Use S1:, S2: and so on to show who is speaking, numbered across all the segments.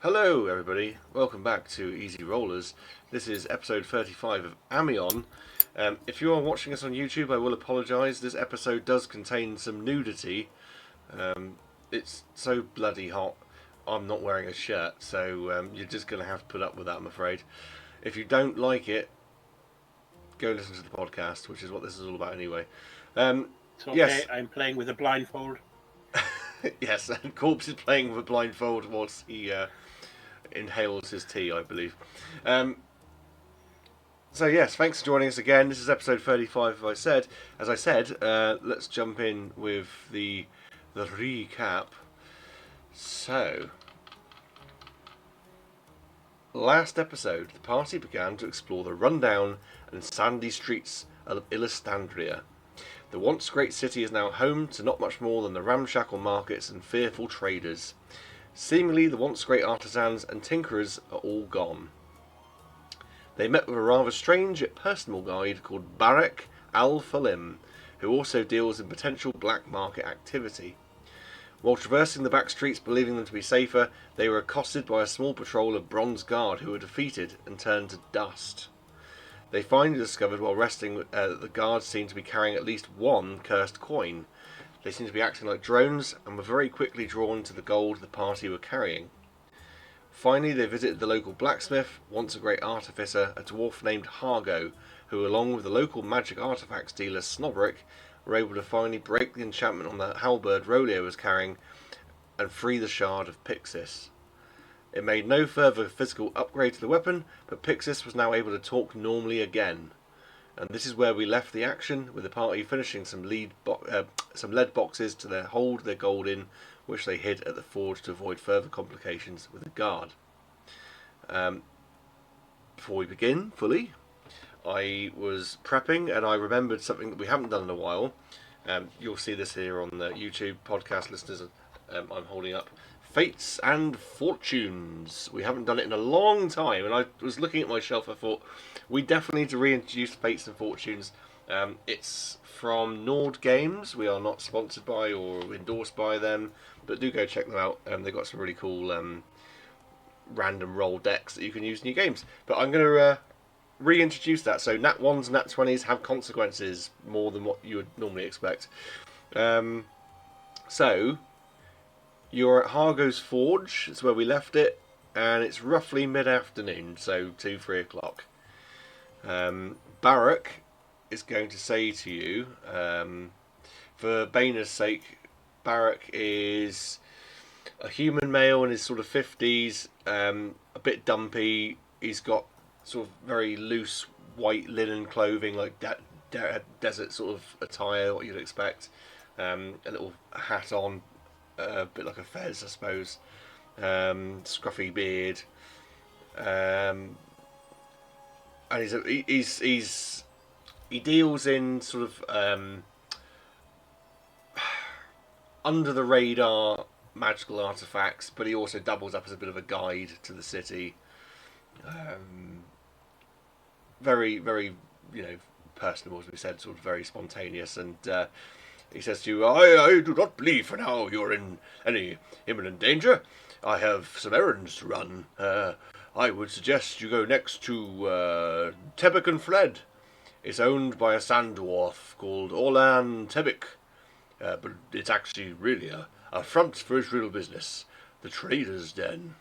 S1: Hello, everybody. Welcome back to Easy Rollers. This is episode 35 of Amion. If you are watching us on YouTube, I will apologise. This episode does contain some nudity. It's so bloody hot. I'm not wearing a shirt, so you're just going to have to put up with that, I'm afraid. If you don't like it, go listen to the podcast, which is what this is all about anyway.
S2: It's okay,
S1: Yes,
S2: I'm playing with a blindfold.
S1: yes, and Corpse is playing with a blindfold whilst he inhales his tea, I believe. So yes, thanks for joining us again. This is episode 35. As I said, let's jump in with the recap. So, last episode, the party began to explore the rundown and sandy streets of Illustandria. The once great city is now home to not much more than the ramshackle markets and fearful traders. Seemingly, the once great artisans and tinkerers are all gone. They met with a rather strange yet personal guide called Barak Al-Falim, who also deals in potential black market activity. While traversing the back streets believing them to be safer, they were accosted by a small patrol of Bronze Guard who were defeated and turned to dust. They finally discovered while resting that the guards seemed to be carrying at least one cursed coin. They seemed to be acting like drones and were very quickly drawn to the gold the party were carrying. Finally, they visited the local blacksmith, once a great artificer, a dwarf named Hargo, who, along with the local magic artifacts dealer Snobrick, were able to finally break the enchantment on the halberd Roleo was carrying and free the shard of Pixis. It made no further physical upgrade to the weapon, but Pixis was now able to talk normally again. And this is where we left the action, with the party finishing some lead boxes to hold their gold in, which they hid at the forge to avoid further complications with the guard. Before we begin fully, I was prepping and I remembered something that we haven't done in a while. You'll see this here on the YouTube podcast listeners. I'm holding up Fates and Fortunes. We haven't done it in a long time, and I was looking at my shelf. I thought we definitely need to reintroduce Fates and Fortunes. It's from Nordgames. We are not sponsored by or endorsed by them, but do go check them out. They've got some really cool random roll decks that you can use in your games. But I'm going to reintroduce that. So Nat 1s and Nat 20s have consequences more than what you would normally expect. So you're at Hargo's Forge. It's where we left it, and it's roughly mid-afternoon, so 2-3 o'clock. Barak is going to say to you, for Baina's sake, Barak is a human male in his sort of 50s, a bit dumpy. He's got sort of very loose white linen clothing, like desert sort of attire, what you'd expect. A little hat on, a bit like a fez, I suppose. Scruffy beard. And he deals in sort of under the radar magical artifacts, but he also doubles up as a bit of a guide to the city. Very, very, personable, as we said, sort of very spontaneous, and he says to you, I do not believe for now you're in any imminent danger. I have some errands to run. I would suggest you go next to Tebic and Fled. It's owned by a sand dwarf called Orlan Tebic, but it's actually really a front for his real business, the Trader's Den.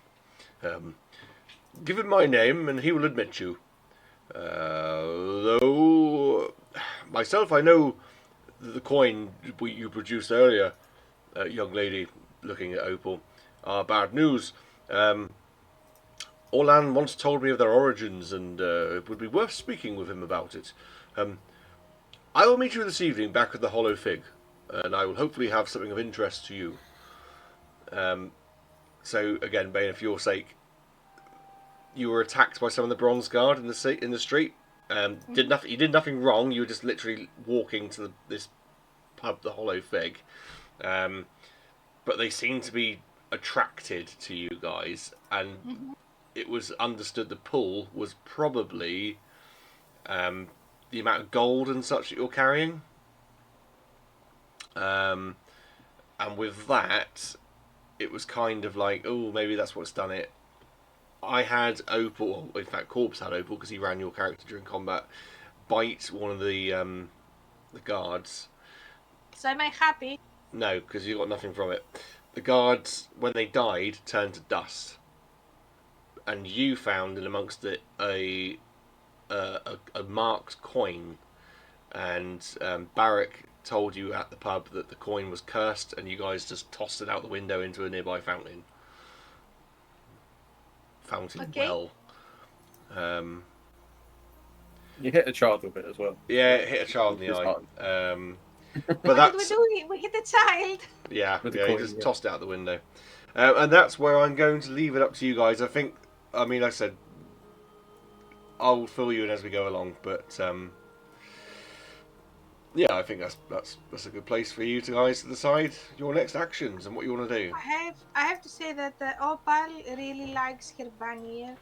S1: Give him my name and he will admit you. Though, myself, I know the coin you produced earlier, young lady, looking at Opal, are bad news. Orlan once told me of their origins, and it would be worth speaking with him about it. I will meet you this evening back at the Hollow Fig, and I will hopefully have something of interest to you. So again, Bane, for your sake, you were attacked by some of the Bronze Guard in the street. Did nothing. You did nothing wrong. You were just literally walking to this pub, the Hollow Fig. But they seemed to be attracted to you guys, and it was understood the pull was probably the amount of gold and such that you're carrying. And with that, it was kind of like, oh, maybe that's what's done it. I had Opal, in fact, Corpse had Opal because he ran your character during combat. Bite one of the guards.
S3: So am I happy?
S1: No, because you got nothing from it. The guards, when they died, turned to dust, and you found in amongst it a marked coin, and Barrack told you at the pub that the coin was cursed, and you guys just tossed it out the window into a nearby fountain.
S3: Okay.
S1: Well.
S4: You hit a child with it as well.
S1: Yeah, it hit a child in the
S4: It's
S1: eye.
S4: hard.
S1: But
S3: What
S1: that's
S3: did we do? We hit the child.
S1: yeah,
S4: With the
S1: yeah.
S4: coin,
S1: You just
S4: yeah.
S1: tossed it out the window, and that's where I'm going to leave it up to you guys. I think. I mean, like I said, I'll fill you in as we go along, but yeah, I think that's a good place for you guys to decide your next actions and what you want to do.
S3: I have to say that Opal really likes her bunny ear.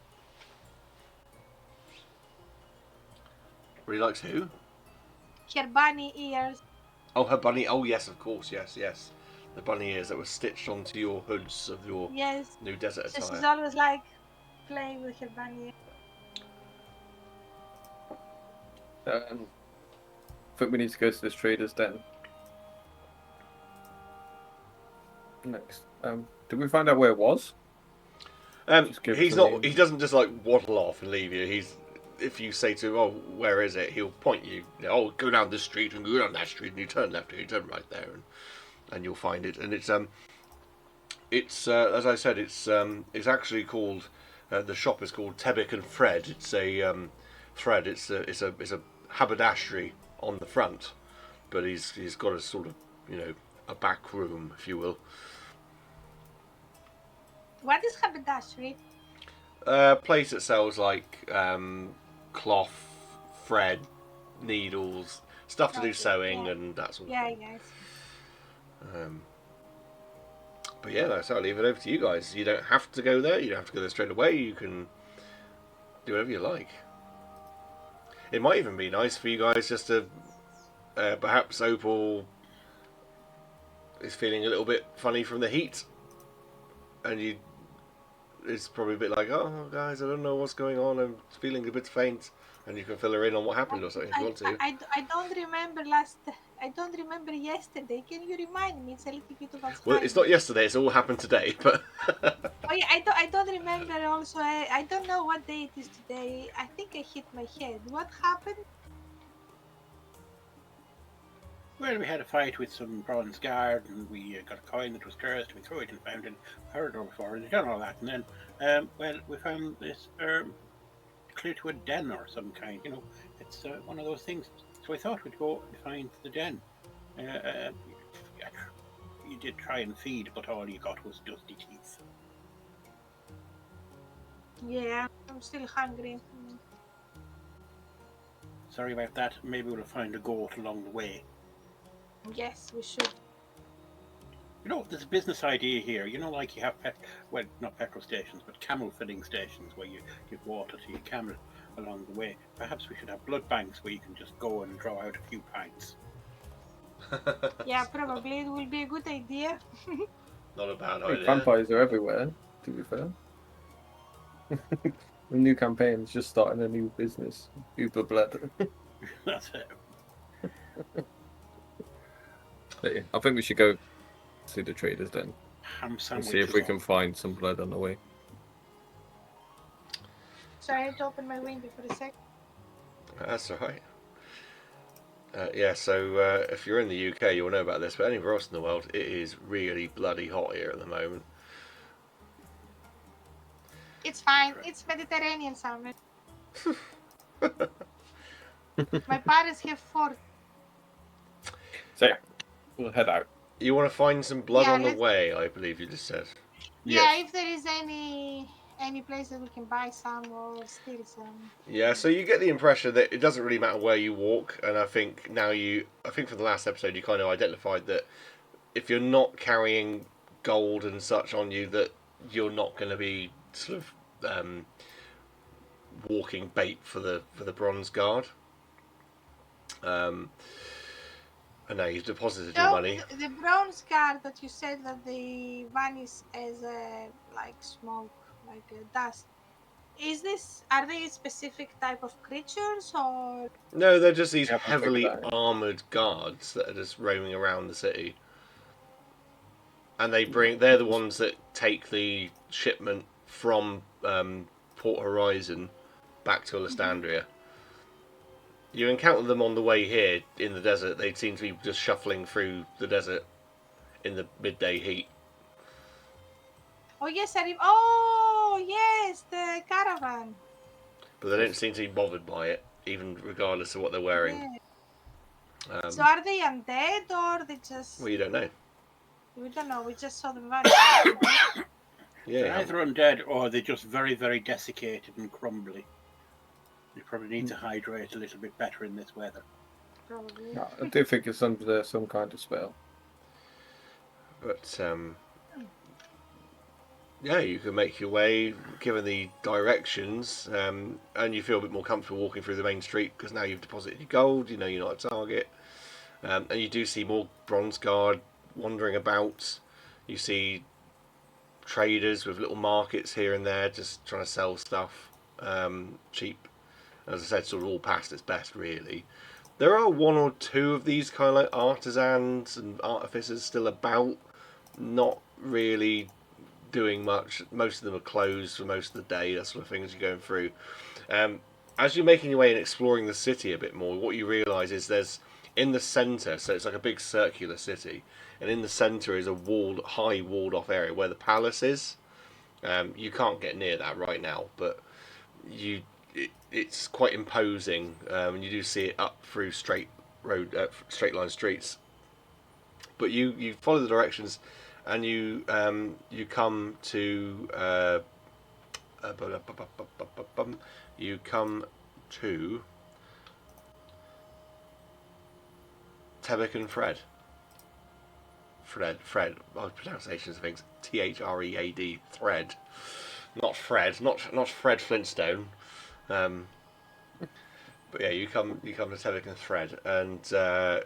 S1: Really likes who?
S3: Her bunny ears.
S1: Oh, her bunny. Oh, yes, of course, yes. The bunny ears that were stitched onto your hoods of your
S3: Yes.
S1: new desert
S3: So
S1: attire.
S3: she's always like playing with her bunny ear.
S4: I think we need to go to this trader's den. Next. Did we find out where it was?
S1: He's not. He doesn't just like waddle off and leave you. If you say to him, "Oh, where is it?" He'll point you. Oh, go down this street and go down that street, and you turn left here, you turn right there, and you'll find it. And it's as I said, it's actually called the shop is called Tebic and Fred. It's a thread. It's a haberdashery on the front, but he's got a sort of a back room, if you will.
S3: What is haberdashery?
S1: Place that sells like cloth, thread, needles, stuff to do sewing and that sort of thing.
S3: Yeah, yes.
S1: But yeah, so I'll leave it over to you guys. You don't have to go there. You don't have to go there straight away. You can do whatever you like. It might even be nice for you guys just to perhaps Opal is feeling a little bit funny from the heat, and it's probably a bit like, oh guys, I don't know what's going on. I'm feeling a bit faint, and you can fill her in on what happened or something if you want to.
S3: I don't remember I don't remember yesterday. Can you remind me? It's a little bit of Alzheimer's.
S1: Well, it's not yesterday. It's all happened today, but.
S3: Oh yeah, I don't remember. Also, I don't know what day it is today. I think I hit my head. What happened?
S2: Well, we had a fight with some bronze guard, and we got a coin that was cursed. We threw it in the fountain, heard over for it, done all that, and then, well, we found this clue to a den or some kind. It's one of those things. So I thought we'd go and find the den. You did try and feed, but all you got was dusty teeth.
S3: Yeah, I'm still hungry.
S2: Sorry about that. Maybe we'll find a goat along the way.
S3: Yes, we should.
S2: There's a business idea here. Like you have not petrol stations, but camel filling stations where you give water to your camel along the way. Perhaps we should have blood banks where you can just go and draw out a few pints.
S3: Yeah, probably it will be a good idea.
S1: Not a bad
S4: I think
S1: idea.
S4: vampires are everywhere, to be fair. The new campaign's just starting a new business. Uber blood.
S2: That's it.
S4: But yeah, I think we should go to the traders den
S2: Ham
S4: and
S2: sandwiches.
S4: see if we can find some blood on the way.
S3: Sorry, I have to open my window for a sec.
S1: That's all right. Yeah, so if you're in the UK, you'll know about this, but anywhere else in the world, it is really bloody hot here at the moment.
S3: It's fine. It's Mediterranean summer. My parents have 4.
S4: So yeah, we'll head out.
S1: You want to find some blood
S3: Yeah,
S1: on the
S3: let's-
S1: way, I believe you just said.
S3: Yeah, if there is any place that we can buy some or steal some.
S1: Yeah, so you get the impression that it doesn't really matter where you walk, and I think from the last episode you kind of identified that if you're not carrying gold and such on you, that you're not going to be sort of walking bait for the bronze guard. And now you've deposited your money.
S3: The bronze guard that you said that they vanish as a like smoke, like a dust. Are they a specific type of creatures or?
S1: No, they're just these
S4: You haven't figured
S1: heavily
S4: that out.
S1: armoured guards that are just roaming around the city. And they're the ones that take the shipment from Port Horizon back to Alessandria. You encounter them on the way here in the desert. They seem to be just shuffling through the desert in the midday heat.
S3: Oh yes, oh yes, the caravan.
S1: But they don't seem to be bothered by it, even regardless of what they're wearing.
S3: Yeah. So are they undead or they just?
S1: Well, you don't know.
S3: We don't know. We just saw them vanish.
S2: They're
S1: Yeah.
S2: either undead or they're just very, very desiccated and crumbly. They probably need to hydrate a little bit better in this weather.
S3: Probably.
S4: No, I do think it's under some kind of spell.
S1: But yeah, you can make your way given the directions, and you feel a bit more comfortable walking through the main street because now you've deposited your gold. You know you're not a target, and you do see more bronze guard wandering about. You see traders with little markets here and there, just trying to sell stuff cheap. As I said, sort of all past its best, really. There are one or two of these kind of like artisans and artificers still about, not really doing much. Most of them are closed for most of the day, that sort of thing as you're going through. As you're making your way and exploring the city a bit more, what you realise is there's in the centre, so it's like a big circular city, and in the centre is a high walled off area where the palace is. You can't get near that right now, but it's quite imposing, and you do see it up through straight line streets. But you follow the directions, and you come to you come to Tebek and Fred. Fred. Pronunciations of things. Thread. Thread. Not Fred. Not Fred Flintstone. But yeah, you come to Tebek and Thread, and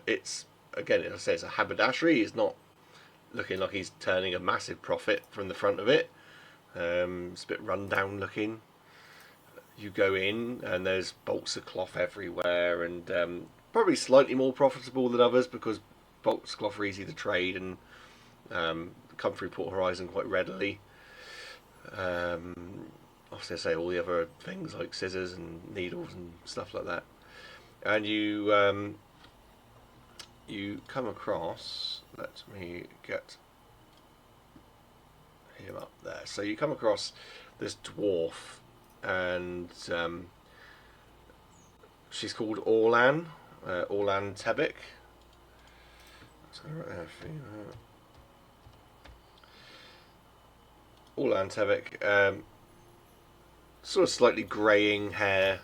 S1: it's again, as I say, it's a haberdashery. He's not looking like he's turning a massive profit from the front of it. It's a bit run down looking. You go in, and there's bolts of cloth everywhere, and probably slightly more profitable than others because bolts of cloth are easy to trade and come through Port Horizon quite readily. Obviously, I say all the other things like scissors and needles and stuff like that. And you come across. Let me get him up there. So you come across this dwarf, and she's called Orlan. Orlan Tebek. Orlan Tebek. Sort of slightly greying hair,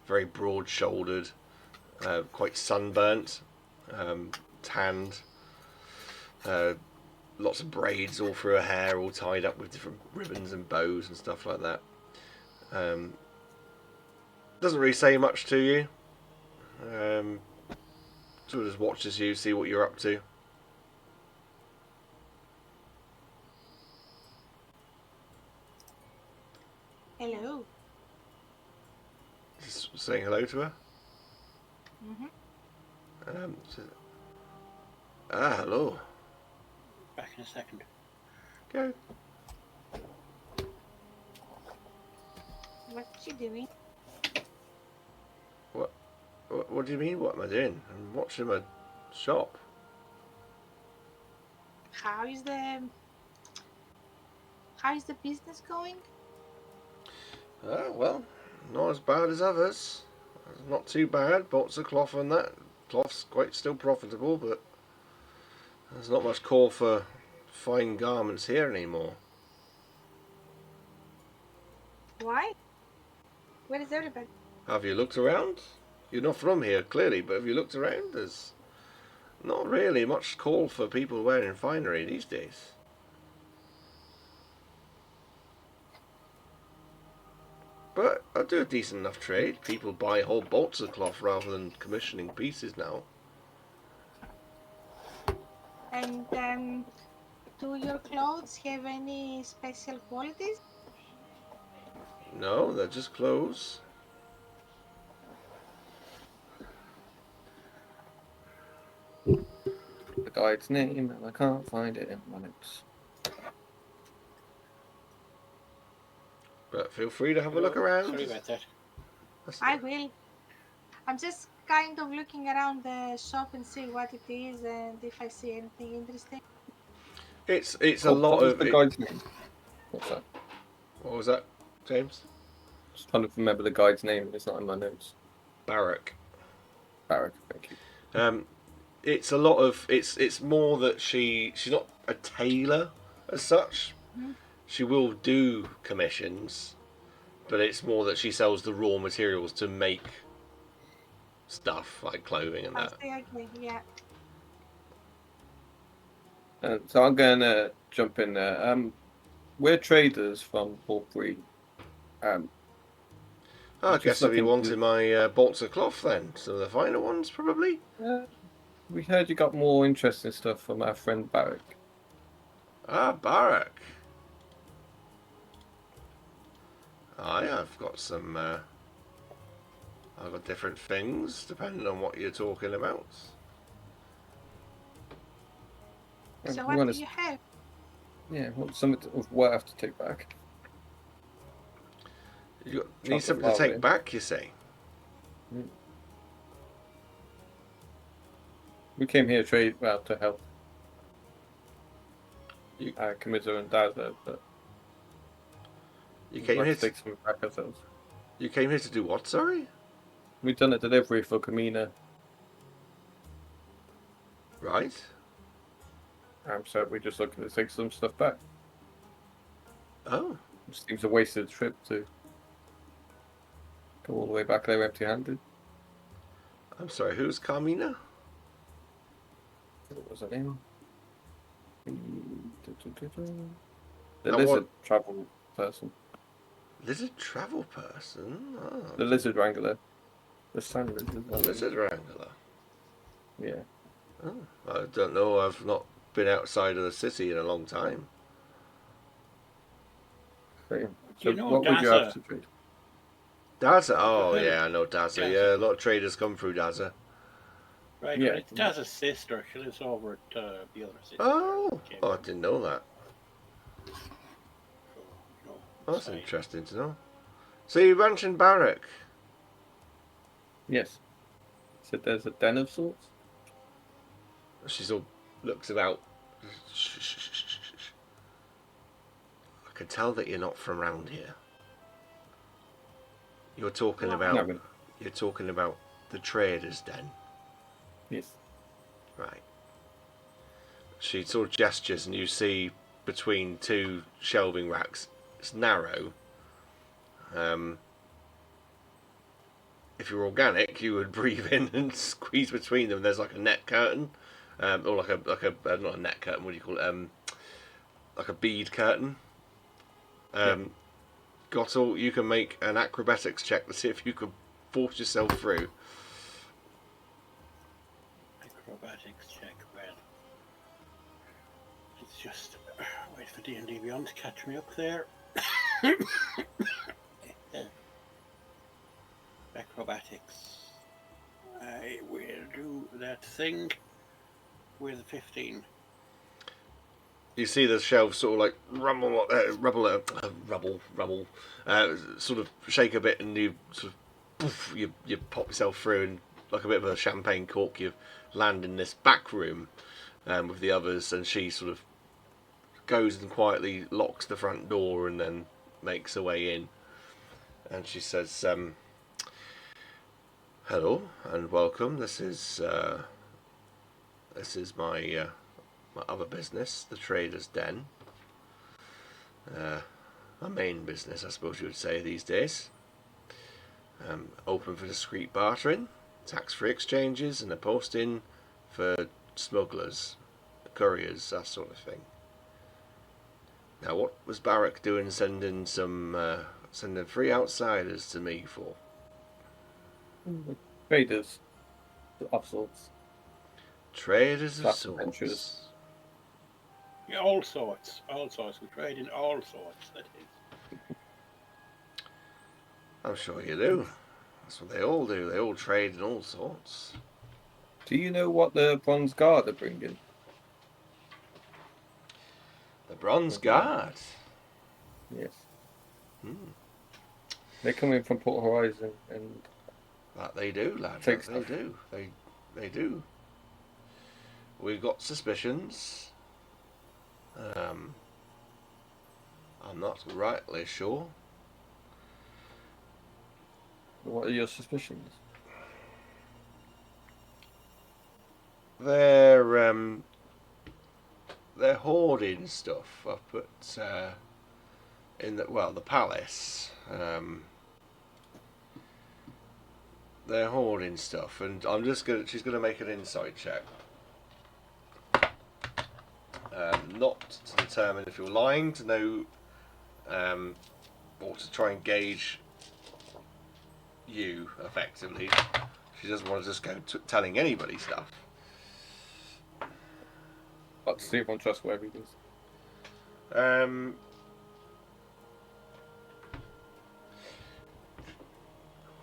S1: very broad-shouldered, quite sunburnt, tanned, lots of braids all through her hair, all tied up with different ribbons and bows and stuff like that. Doesn't really say much to you. Sort of just watches you, see what you're up to.
S3: Hello.
S1: Just saying hello to her. Says, hello.
S2: Back in a second.
S1: Go.
S3: What's she doing?
S1: What do you mean? What am I doing? I'm watching my shop.
S3: How is the business going?
S1: Well, not as bad as others. Not too bad. Bolts of cloth and that. Cloth's quite still profitable, but there's not much call for fine garments here anymore.
S3: Why? Where is everybody?
S1: Have you looked around? You're not from here, clearly, but have you looked around? There's not really much call for people wearing finery these days. But I do a decent enough trade. People buy whole bolts of cloth rather than commissioning pieces now.
S3: And do your clothes have any special qualities?
S1: No, they're just clothes.
S4: The guide's name, and I can't find it in my notes.
S1: But feel free to have a look around.
S2: Sorry about that.
S3: I will. I'm just kind of looking around the shop and see what it is and if I see anything interesting.
S1: It's a lot
S4: What was
S1: of.
S4: the guide's name? What's that?
S1: What was that, James?
S4: Just trying to remember the guide's name. It's not in my notes.
S1: Barrack.
S4: Barrack, thank you.
S1: It's a lot of. It's more that she's not a tailor as such.
S3: Mm-hmm.
S1: She will do commissions, but it's more that she sells the raw materials to make stuff like clothing and
S3: I
S1: that.
S3: see, okay, yeah.
S4: So I'm going to jump in there. We're traders from Hawkbury.
S1: I
S4: Just
S1: guess I'll be
S4: looking
S1: wanting
S4: to-
S1: my bolts of cloth then. Some of the finer ones, probably.
S4: We heard you got more interesting stuff from our friend Barrack.
S1: Ah, Barrack. I've got some. I've got different things depending on what you're talking about.
S3: So
S4: We
S3: what
S4: wanna-
S3: do you have?
S4: Yeah, want something of worth to take back.
S1: You need
S4: Chocolate
S1: something to take
S4: bar,
S1: back, you say?
S4: We came here to help.
S1: You-
S4: Camizza and Daza, but
S1: You
S4: we'd
S1: came
S4: like
S1: here.
S4: to take something back ourselves.
S1: You came here to do what? Sorry.
S4: We've done a delivery for Kamina,
S1: Right.
S4: so we're just looking to take some stuff back.
S1: Oh.
S4: It seems a wasted trip to go all the way back there empty-handed.
S1: I'm sorry. Who's Carmina?
S4: What was her name? The
S1: And
S4: lizard
S1: what-
S4: travel person.
S1: Lizard travel person. Oh.
S4: The lizard wrangler. The sand lizard.
S1: A lizard wrangler.
S4: Yeah.
S1: Oh. I don't know. I've not been outside of the city in a long time.
S4: Great.
S2: Do you
S4: So
S2: know
S4: what would you
S2: Daza?
S4: have to trade?
S1: Daza. Oh
S2: Well,
S1: yeah, I know Daza.
S2: Daza.
S1: Yeah, a lot of traders come through Daza.
S2: Right,
S4: Yeah.
S2: well, it's Daz's sister. She lives over at the other city.
S1: Oh.
S2: Came
S1: Oh, I
S2: from,
S1: didn't know that.
S2: so, you know,
S1: Oh, that's
S2: fine.
S1: interesting to know. So you mentioned Barrack.
S4: Yes. So there's a den of sorts.
S1: She sort of looks about. I can tell that you're not from around here. You're talking
S3: No.
S1: about.
S4: No,
S1: You're talking about the traders' den,
S4: yes.
S1: right? She sort of gestures, and you see between two shelving racks. It's narrow. If you're organic, you would breathe in and squeeze between them. There's like a net curtain, or like a not a net curtain. What do you call it? Like a bead curtain. Gottel, you can make an acrobatics check to see if you can force yourself through.
S2: Acrobatics check, well. It's just wait for D&D Beyond to catch me up there. Acrobatics. I will do that thing with 15.
S1: You see the shelves sort of like rubble, sort of shake a bit, and you sort of poof, you pop yourself through, and like a bit of a champagne cork, you land in this back room with the others, and she sort of goes and quietly locks the front door, and then makes her way in, and she says, "Hello and welcome. This is my." My other business, the Trader's Den. My main business, I suppose you would say these days. Open for discreet bartering, tax-free exchanges, and a posting for smugglers, couriers, that sort of thing. Now, what was Barrack doing sending three outsiders to me for?
S4: Traders of sorts.
S1: Traders of
S4: That's
S1: sorts.
S4: adventurous.
S2: Yeah, all sorts. We trade in all sorts, that is.
S1: I'm sure you do. That's what they all do. They all trade in all sorts.
S4: Do you know what the Bronze Guard are bringing?
S1: The Bronze
S4: With them?
S1: Guard.
S4: Yes.
S1: Hmm.
S4: They're coming from Port Horizon and
S1: That they do, lad.
S4: take
S1: That they
S4: stuff.
S1: do. They do. We've got suspicions. I'm not rightly sure.
S4: What are your suspicions?
S1: They're hoarding stuff up at in the palace. They're hoarding stuff, and she's gonna make an insight check. Not to determine if you're lying, to know, or to try and gauge you effectively. She doesn't want to just go telling anybody stuff.
S4: But to see if I'm trustworthy.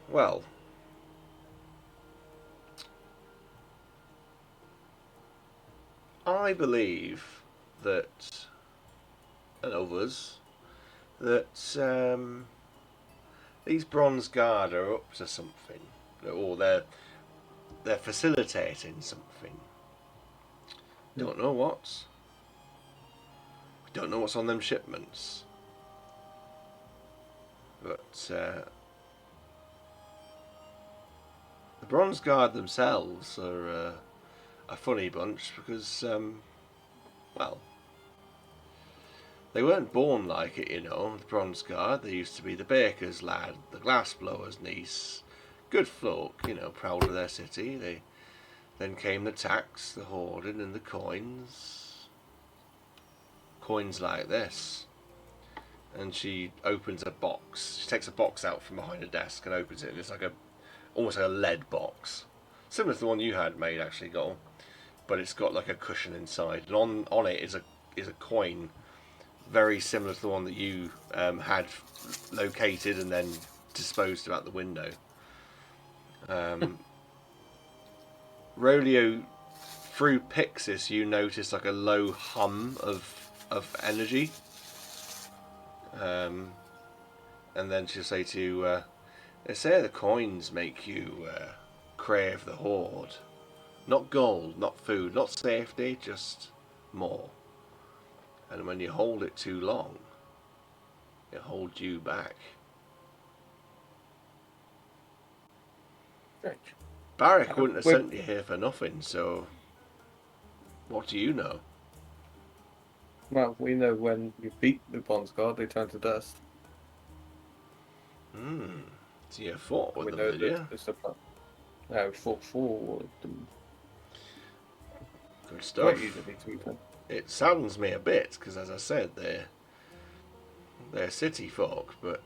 S1: Well, I believe that, and others, that these Bronze Guard are up to something, or they're facilitating something. Don't know what. We don't know what's on them shipments. But the Bronze Guard themselves are a funny bunch because, well, they weren't born like it, the Bronze Guard. They used to be the baker's lad, the glassblower's niece. Good folk, proud of their city. Then came the tax, the hoarding, and the coins. Coins like this. And she opens a box. She takes a box out from behind a desk and opens it. And it's like almost like a lead box, similar to the one you had made, actually, Goal. But it's got like a cushion inside, and on it is a coin, very similar to the one that you had located and then disposed of out the window. Roleo, through Pixis, you notice like a low hum of energy. And then she'll say to you, they say the coins make you crave the hoard. Not gold, not food, not safety, just more. And when you hold it too long, it holds you back.
S4: Right.
S1: Barrick wouldn't have sent you here for nothing, so what do you know?
S4: Well, we know when you beat the Bronze Guard, they turn to dust.
S1: So you fought with
S4: We
S1: them,
S4: know
S1: did you?
S4: that it's a plan. No, we fought for them.
S1: Good stuff.
S4: Quite easily, to be fair.
S1: It saddens me a bit, because as I said, they're city folk, but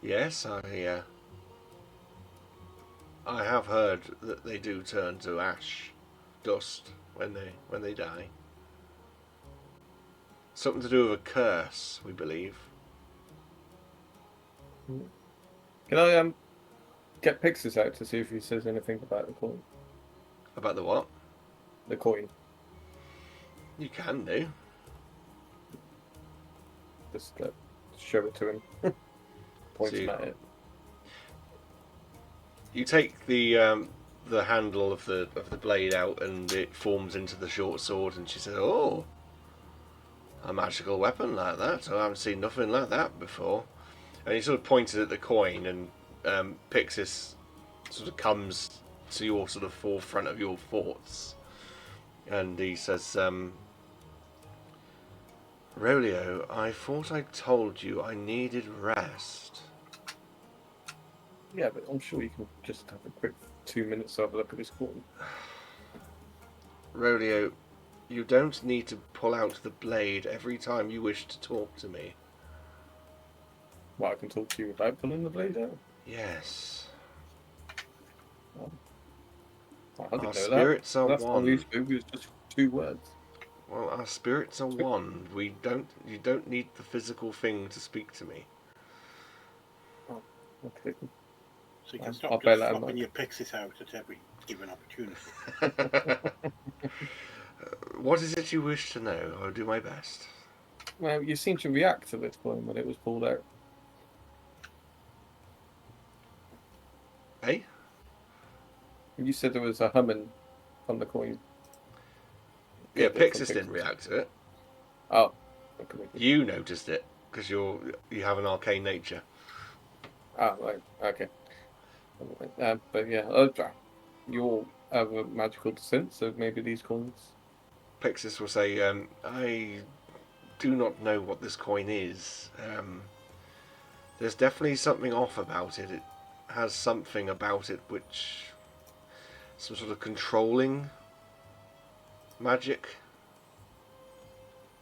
S1: yes, I have heard that they do turn to ash, dust when they die. Something to do with a curse, we believe.
S4: Can I get Pixis out to see if he says anything about the coin?
S1: About the what?
S4: The coin.
S1: You can do.
S4: Just show it to him. Point
S1: So
S4: him at it.
S1: You take the handle of the blade out, and it forms into the short sword. And she says, "Oh, a magical weapon like that! I haven't seen nothing like that before." And he sort of pointed at the coin, and Pixis sort of comes to your sort of forefront of your thoughts, and he says, "Roleo, I thought I told you I needed rest."
S4: Yeah, but I'm sure you can just have a quick 2 minutes to have a look at this coin.
S1: Roleo, you don't need to pull out the blade every time you wish to talk to me.
S4: Well, I can talk to you without pulling the blade out.
S1: Yes.
S4: I didn't know
S1: spirits
S4: that.
S1: are
S4: Last
S1: one.
S4: time we spoke, it was just 2 words.
S1: Well, our spirits are one. You don't need the physical thing to speak to me.
S4: Okay.
S2: So you can
S4: I'll
S2: stop
S4: bear
S2: just
S4: that in
S2: flopping
S4: mind.
S2: your Pixis out at every given opportunity.
S1: What is it you wish to know? I'll do my best.
S4: Well, you seem to react to this coin when it was pulled out.
S1: Eh?
S4: You said there was a humming from the coin.
S1: Yeah,
S4: Get it from
S1: Pixis didn't react to it.
S4: Oh, okay.
S1: You noticed it because you have an arcane nature.
S4: Ah, right. Okay. But yeah, you all have a magical descent, so maybe these coins.
S1: Pixis will say, I do not know what this coin is. There's definitely something off about it. It has something about it which... some sort of controlling magic.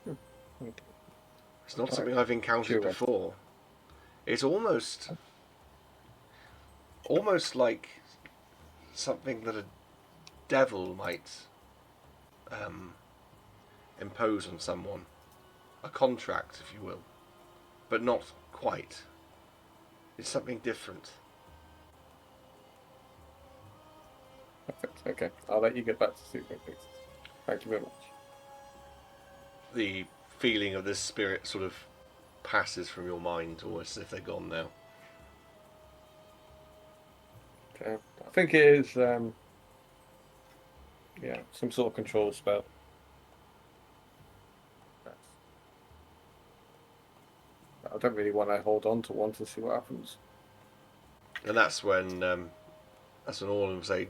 S4: Okay.
S1: It's not
S4: All
S1: something
S4: right.
S1: I've encountered
S4: Sure.
S1: before. It's almost like something that a devil might impose on someone. A contract, if you will. But not quite. It's something different.
S4: Perfect. Okay. I'll let you get back to super fixes. Thank you very much.
S1: The feeling of this spirit sort of passes from your mind, almost as if they're gone now.
S4: Okay. I think it is some sort of control spell. I don't really want to hold on to one to see what happens.
S1: And that's when all of them say,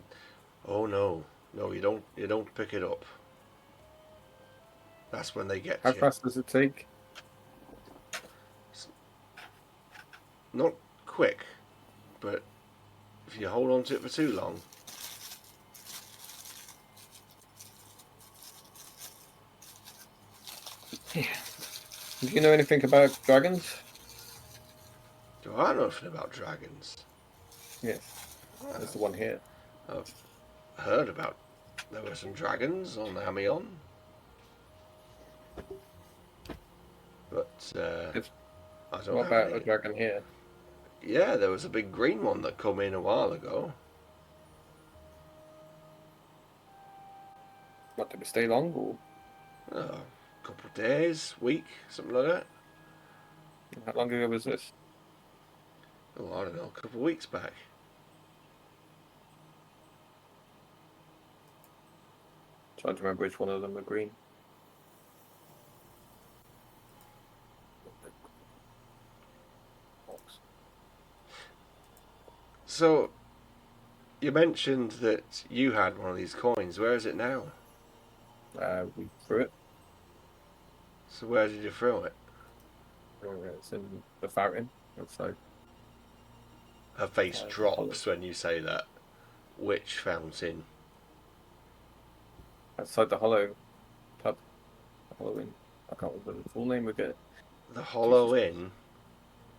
S1: "Oh no, you don't pick it up." That's when they get
S4: How
S1: you.
S4: fast does it take?
S1: Not quick, but if you hold on to it for too long.
S4: Do you know anything about dragons?
S1: Do I know nothing about dragons?
S4: Yes. There's the one here.
S1: I've heard about there were some dragons on Amion, but I don't
S4: What
S1: have
S4: about
S1: any.
S4: a dragon here?
S1: Yeah, there was a big green one that come in a while ago.
S4: What, did we stay long or
S1: A couple of days, week, something like that.
S4: how long ago was this?
S1: Oh, I don't know, a couple of weeks back.
S4: Trying to remember which one of them are green.
S1: So, you mentioned that you had one of these coins. Where is it now?
S4: We threw it.
S1: So where did you throw it?
S4: It's in the fountain outside.
S1: Her face
S4: The
S1: drops when you say that. Which fountain?
S4: outside the Hollow pub. The Hollow Inn. I can't remember the full name of it.
S1: The Hollow Inn,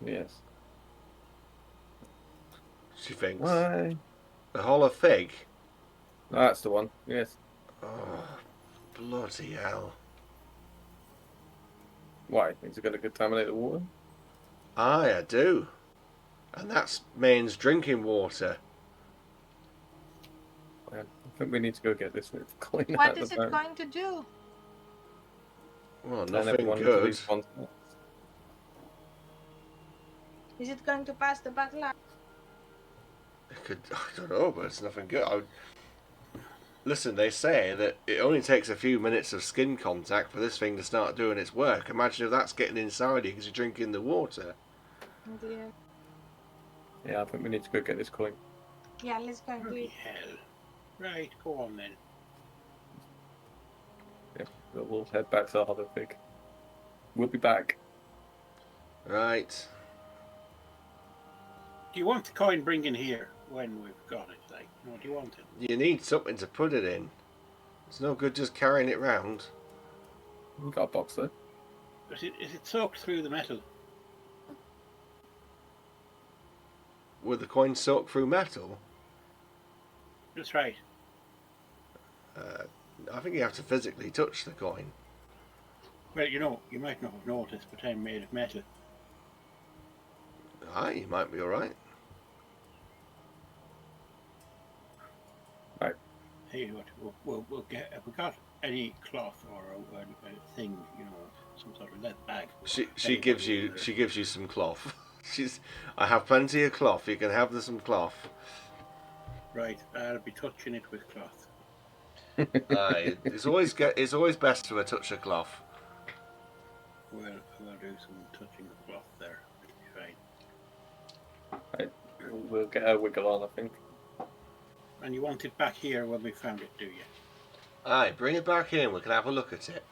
S4: Yes.
S1: she thinks.
S4: Why?
S1: The Hollow Fig?
S4: No, that's the one. Yes.
S1: Oh, bloody hell.
S4: Why? Is it going to contaminate the water?
S1: Aye, I do. And that's Maine's drinking water.
S4: I think we need to go get this coin out
S3: What
S4: of
S3: is
S4: the
S3: it
S4: boat.
S3: going to do?
S1: Well,
S4: Turn
S1: nothing
S4: everyone into
S1: good.
S4: these monsters.
S3: Is it going to pass the bad luck?
S1: It could, I don't know, but it's nothing good. Listen, they say that it only takes a few minutes of skin contact for this thing to start doing its work. Imagine if that's getting inside you because you're drinking the water.
S3: Oh dear.
S4: Yeah, I think we need to go get this coin.
S3: Yeah, let's go and do
S2: Bloody
S3: it.
S2: hell. Right, go on then.
S4: Yeah, we'll head back to the Hollow Fig. We'll be back.
S1: Right.
S2: Do you want the coin bringing here when we've got it? Like, do you want it?
S1: You need something to put it in. It's no good just carrying it round.
S4: We got a box there.
S2: Is it soaked through the metal?
S1: With the coin soaked through metal?
S2: That's right.
S1: I think you have to physically touch the coin.
S2: Well, you might not have noticed, but I'm made of metal.
S1: Aye, you might be alright.
S2: tell you what, we'll get. Have we got any cloth or a thing, some sort of lead bag?
S1: She gives you some cloth. I have plenty of cloth. You can have some cloth.
S2: Right, I'll be touching it with cloth.
S1: It's always best to a touch of cloth.
S2: Well, I'll do some touching of cloth there. It'll be fine.
S4: Right. We'll get a wiggle on, I think.
S2: And you want it back here when we found it, do you?
S1: Aye, bring it back in. We can have a look at it.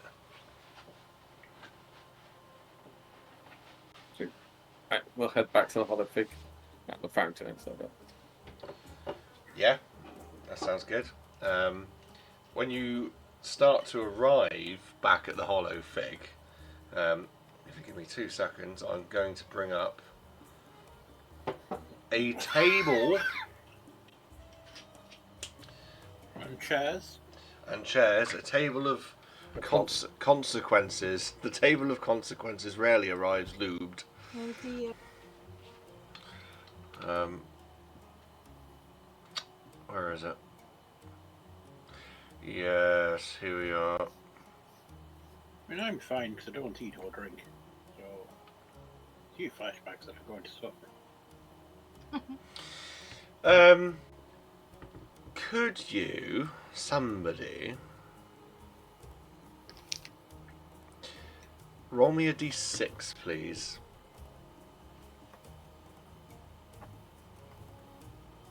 S4: Right, we'll head back to the hollow fig at the fountain instead of.
S1: Yeah, that sounds good. When you start to arrive back at the hollow fig, if you give me 2 seconds, I'm going to bring up a table
S2: And chairs.
S1: a table of consequences. The table of consequences rarely arrives lubed.
S3: Oh dear.
S1: Where is it? Yes, here we are.
S2: I mean, I'm fine because I don't eat or drink. So, a few flashbacks that are going to suffer.
S1: Could you, somebody, roll me a d6, please?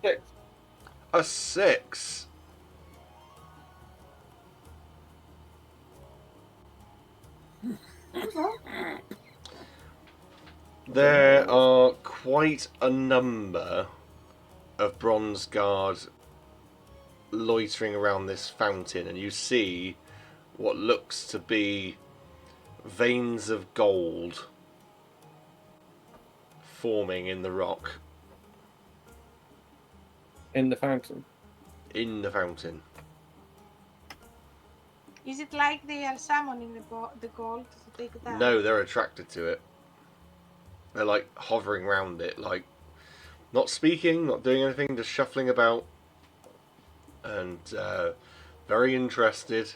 S4: 6.
S1: A 6. There are quite a number of bronze guard loitering around this fountain, and you see what looks to be veins of gold forming in the rock.
S4: In the fountain.
S1: In the fountain.
S3: Is it like they are summoning the gold to take it out?
S1: No, they're attracted to it. They're like hovering around it, like not speaking, not doing anything, just shuffling about, and very interested.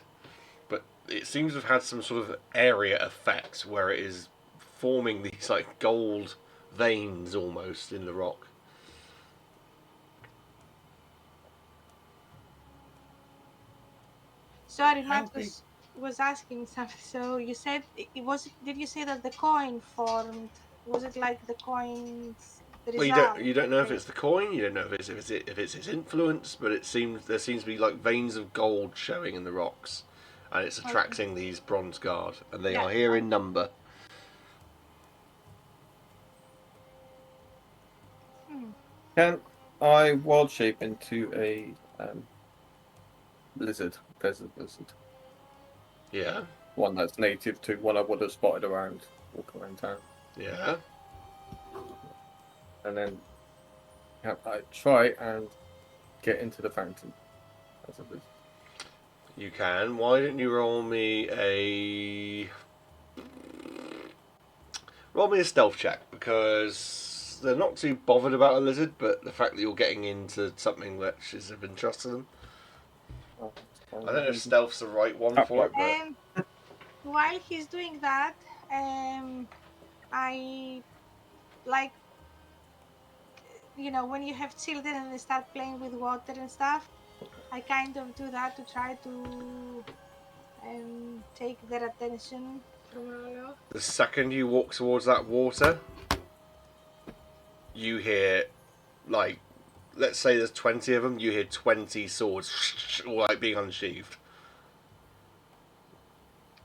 S1: But it seems to have had some sort of area effect where it is forming these like gold veins almost in the rock.
S3: Sorry, Matt was asking something. So you said it was. Did you say that the coin formed? Was it like the coins?
S1: Well, you don't know if it's the coin. You don't know if it's its influence. But there seems to be like veins of gold showing in the rocks, and it's attracting these bronze guard, and they are here in number.
S4: Can I wild shape into a lizard, desert lizard?
S1: Yeah.
S4: One that's native to one I would have spotted around, walking around town.
S1: Yeah.
S4: And then I try and get into the fountain as a lizard.
S1: You can. Why don't you roll me a stealth check, because they're not too bothered about a lizard, but the fact that you're getting into something which is of interest to them. I don't know if stealth's the right one for it, but
S3: while he's doing that, I like, when you have children and they start playing with water and stuff, I kind of do that to try to take their attention from Roleo.
S1: the second you walk towards that water, you hear, like, let's say there's 20 of them, you hear 20 swords all like being unsheathed.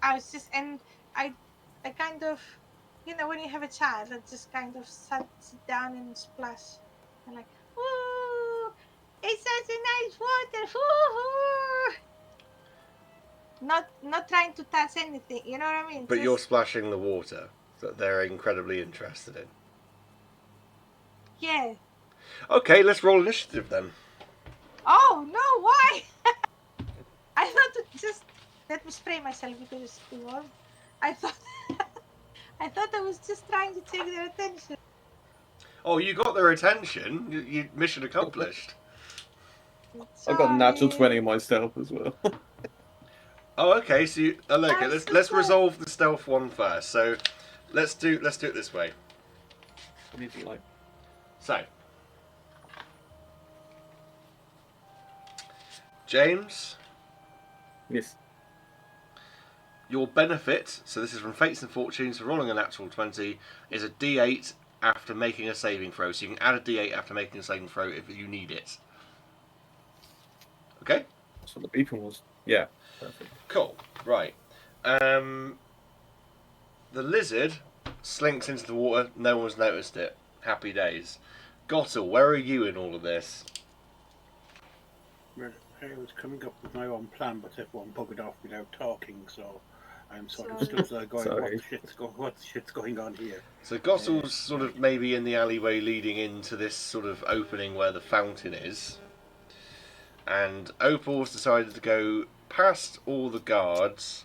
S3: I kind of, when you have a child, I just kind of sit down and splash. And like, ooh, it's such a nice water. Ooh. Not trying to touch anything, you know what I mean?
S1: But you're splashing the water that they're incredibly interested in.
S3: Yeah.
S1: Okay, let's roll initiative then.
S3: Oh, no, why? I thought to just let me spray myself because it's too warm. I thought I was just trying to take their attention.
S1: Oh, you got their attention. You mission accomplished.
S4: I've got a natural
S3: Sorry.
S4: 20 myself as well.
S1: Oh, okay. So you, okay,
S3: I'm
S1: let's
S3: so
S1: resolve the stealth one first. So let's do it this way.
S4: I need to like.
S1: So James,
S4: Yes.
S1: your benefit. So this is from Fates and Fortunes for rolling a natural 20 is a D8 after making a saving throw. So you can add a D8 after making a saving throw if you need it. Okay.
S4: That's what the beeping was. Yeah. Perfect.
S1: Cool. Right. The lizard slinks into the water. No one's noticed it. Happy days. Gottel, where are you in all of this?
S2: Well, I was coming up with my own plan, but everyone buggered off without talking, so I'm sort of stood there going,
S4: Sorry.
S2: what shit's going on here?
S1: So Gottel's sort of maybe in the alleyway leading into this sort of opening where the fountain is. And Opal's decided to go past all the guards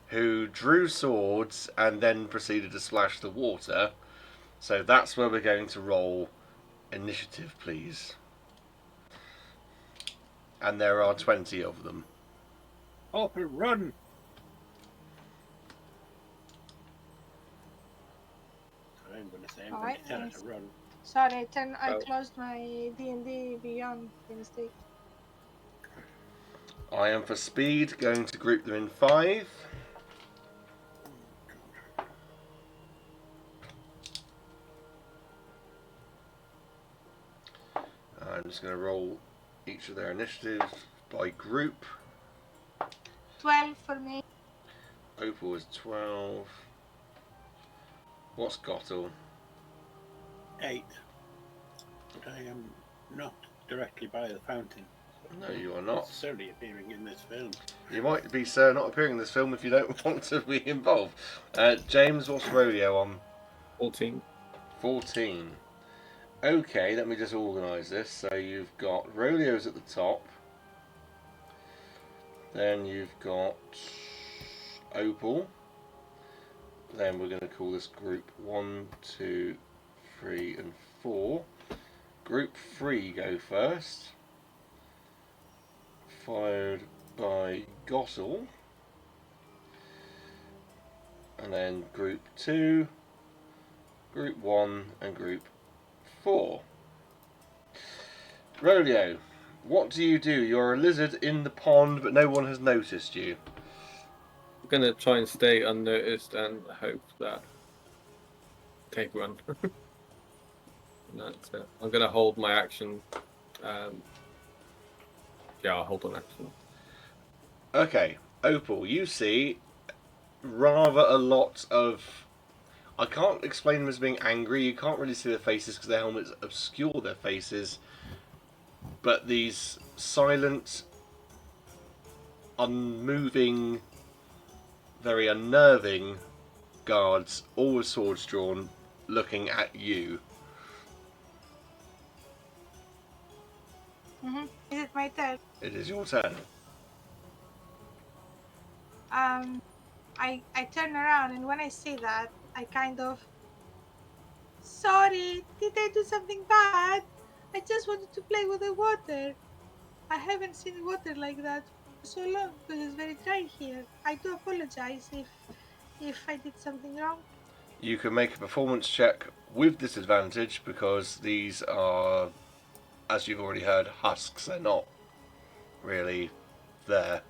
S1: who drew swords and then proceeded to splash the water. So that's where we're going to roll initiative, please. And there are 20 of them.
S2: Opal, run! So I'm going to say I'm going
S3: Alright,
S2: to tell her to run.
S3: sorry. I
S4: Oh.
S3: closed my D&D Beyond by mistake.
S1: I am for speed going to group them in 5. I'm just going to roll each of their initiatives by group.
S3: 12 for me.
S1: Opal is 12. What's Gottel?
S2: 8. But I am not directly by the fountain.
S1: No, you are
S2: Not
S1: not.
S2: necessarily appearing in this film.
S1: You might be, sir, not appearing in this film if you don't want to be involved. James, what's Roleo on?
S4: 14.
S1: 14. Okay, let me just organise this. So you've got Roleo's at the top. Then you've got Opal. Then we're going to call this group 1, 2, 3 and 4. Group 3 go first. Followed by Gottel. And then group 2, group 1 and group 4. Roleo, what do? You're a lizard in the pond, but no one has noticed you.
S4: I'm gonna try and stay unnoticed and hope that take run. And that's it. I'm gonna hold my action. Yeah, I'll hold on action.
S1: Okay, Opal, you see rather a lot of... I can't explain them as being angry. You can't really see their faces because their helmets obscure their faces. But these silent, unmoving, very unnerving guards, all with swords drawn, looking at you.
S3: Is it my turn?
S1: It is your turn.
S3: I turn around, and when I see that, I kind of... Sorry, did I do something bad? I just wanted to play with the water. I haven't seen water like that for so long because it's very dry here. I do apologize if I did something wrong.
S1: You can make a performance check with disadvantage because these are, as you've already heard, husks. They're not really there.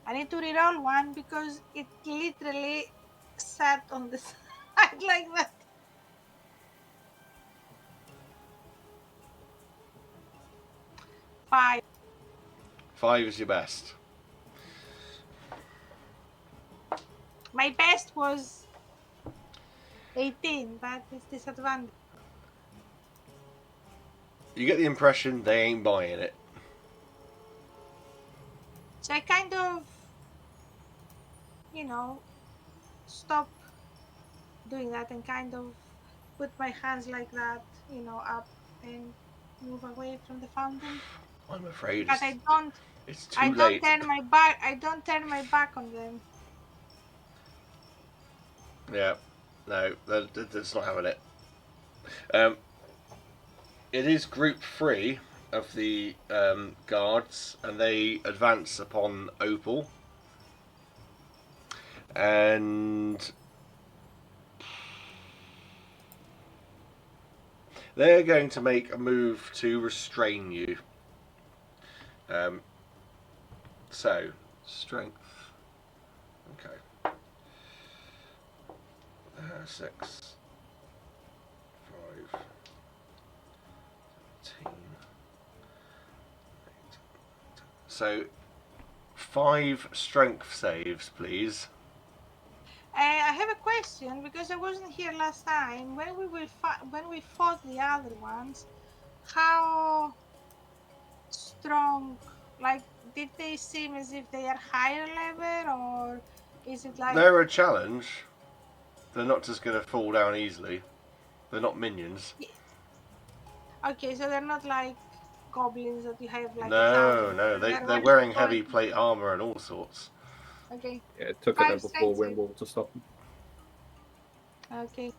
S3: I need to reroll one because it literally sat on the side like that. Five.
S1: 5 is your best.
S3: My best was 18, but it's disadvantage.
S1: You get the impression they ain't buying it.
S3: So I kind of, stop doing that and kind of put my hands like that, up and move away from the fountain.
S1: I'm afraid
S3: But
S1: it's too
S3: I
S1: late.
S3: don't turn my back. I don't turn my back on them.
S1: Yeah, no, that's not having it. It is group 3 of the guards, and they advance upon Opal. And they're going to make a move to restrain you. So, strength. Okay. 6, 5, 10. So, 5 strength saves, please.
S3: I have a question because I wasn't here last time. When we fought the other ones, how strong? Like, did they seem as if they are higher level, or is it like?
S1: They're a challenge. They're not just going to fall down easily. They're not minions.
S3: Okay, so they're not like goblins that you have like
S1: No,
S3: 1,000.
S1: no,
S3: They're
S1: they're
S3: ones
S1: wearing
S3: that
S1: heavy
S3: fall-
S1: plate armor and all sorts.
S3: Okay,
S4: Yeah, it took a
S3: 5
S4: level 4
S3: strength
S4: wind
S3: save.
S4: wall to stop him.
S3: Okay.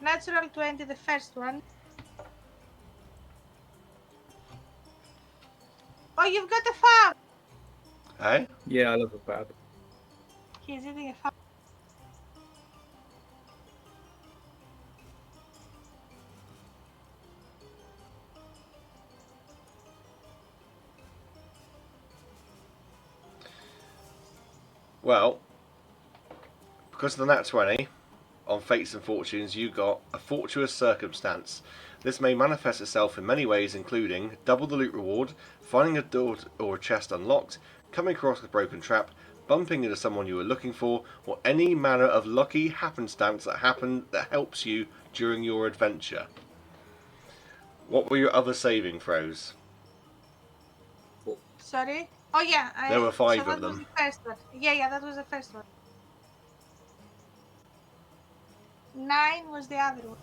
S3: Natural 20, the first one. Oh, you've got a fab!
S1: Hey?
S4: Yeah, I love a bad.
S3: He's eating a fab.
S1: Well, because of the nat 20 on Fates and Fortunes, you got a fortuitous circumstance. This may manifest itself in many ways, including double the loot reward, finding a door or a chest unlocked, coming across a broken trap, bumping into someone you were looking for, or any manner of lucky happenstance that helps you during your adventure. What were your other saving throws?
S3: Sorry? Oh, yeah.
S1: There were 5
S3: so
S1: of
S3: that was
S1: them.
S3: the first one. Yeah, that was the first one. 9 was the other one.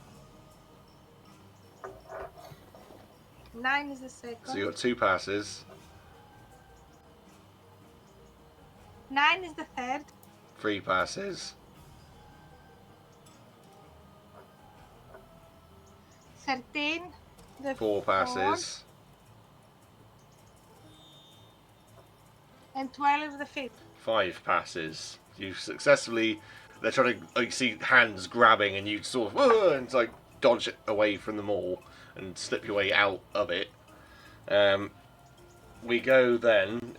S3: 9 is the second.
S1: So you got 2 passes,
S3: 9 is the third.
S1: 3 passes,
S3: 13, the
S1: 4 passes,
S3: and 12 the fifth.
S1: 5 passes. You successfully. They're trying to like see hands grabbing, and you sort of and like dodge it away from them all and slip your way out of it. We go then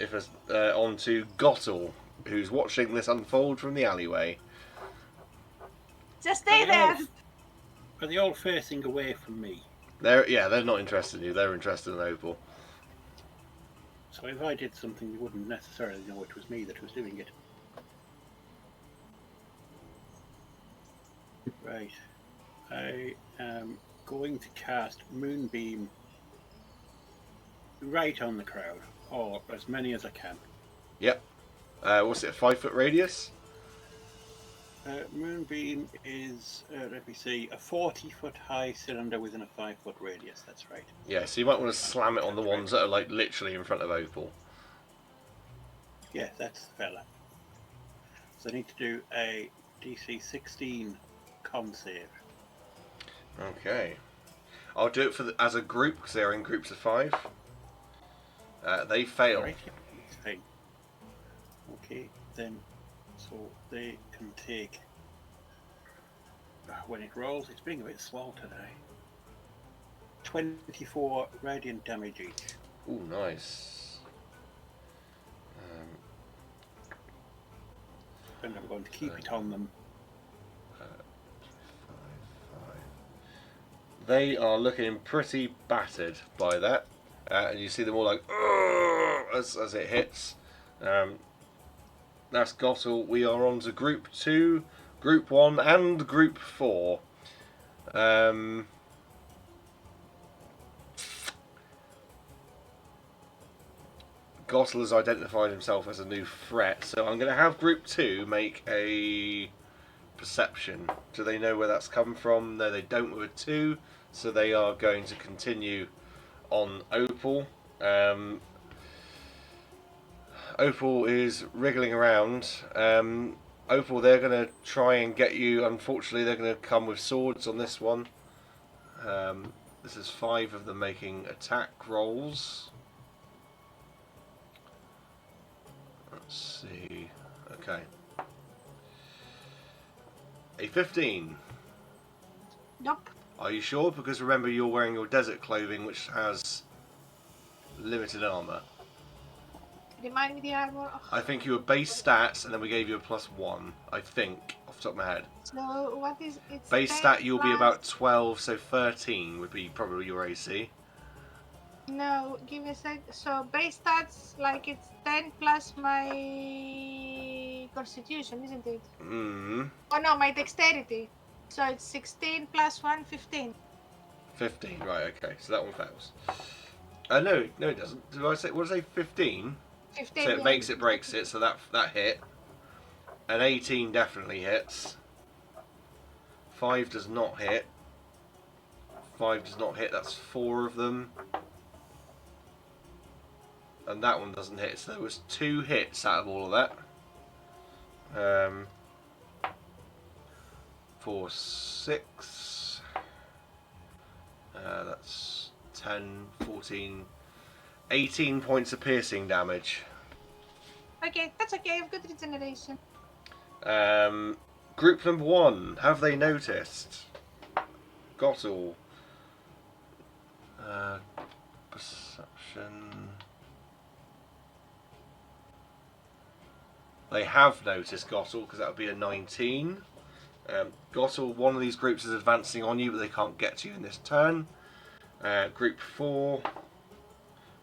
S1: on to Gottel, who's watching this unfold from the alleyway.
S3: Just stay there.
S2: Are they all facing away from me?
S1: They're not interested in you. They're interested in Opal.
S2: So if I did something, you wouldn't necessarily know it was me that was doing it. Right. I am going to cast Moonbeam right on the crowd, or as many as I can.
S1: Yep. What's it? A 5-foot radius?
S2: Moonbeam is, let me see, a 40-foot high cylinder within a 5-foot radius. That's right.
S1: Yeah. So you might want to slam it on the ones that are like literally in front of Opal.
S2: Yeah, that's the fella. So I need to do a DC 16 con save.
S1: Okay. I'll do it as a group because they're in groups of 5. They fail.
S2: Right, yeah, it's fine. Okay, then, so they can take. When it rolls, it's being a bit slow today. 24 radiant damage each.
S1: Ooh, nice.
S2: And I'm going to keep it on them.
S1: They are looking pretty battered by that, and you see them all like as it hits. That's Gottel. We are on to Group 2, Group 1, and Group 4. Gottel has identified himself as a new threat, so I'm going to have Group 2 make a perception. Do they know where that's come from? No, they don't with a 2, so they are going to continue on Opal. Opal is wriggling around. Opal, they're going to try and get you. Unfortunately, they're going to come with swords on this one. This is 5 of them making attack rolls. Let's see. Okay. A 15.
S3: Nope.
S1: Are you sure? Because remember, you're wearing your desert clothing, which has limited armor.
S3: Remind me the armor.
S1: I think you were base stats, and then we gave you a +1. I think, off the top of my head.
S3: So what is it?
S1: Base stat, you'll be about 12, so 13 would be probably your AC.
S3: No, give me a sec. So base stats, like it's 10 plus my constitution, isn't it?
S1: Hmm.
S3: Oh no, my dexterity. So it's 16 plus 1, 15.
S1: 15, right, okay. So that one fails. No, it doesn't. Did I say, what did I say, 15?
S3: 15.
S1: So it
S3: yeah.
S1: makes it, breaks it, so that hit. An 18 definitely hits. 5 does not hit. 5 does not hit, that's 4 of them. And that one doesn't hit, so there was 2 hits out of all of that. 4, 6. That's 10, 14, 18 points of piercing damage.
S3: Okay, that's okay. I've got regeneration.
S1: Group number 1, have they noticed? Gottle. Perception. They have noticed Gottle, because that would be a 19. Gottle, one of these groups is advancing on you, but they can't get to you in this turn. Group 4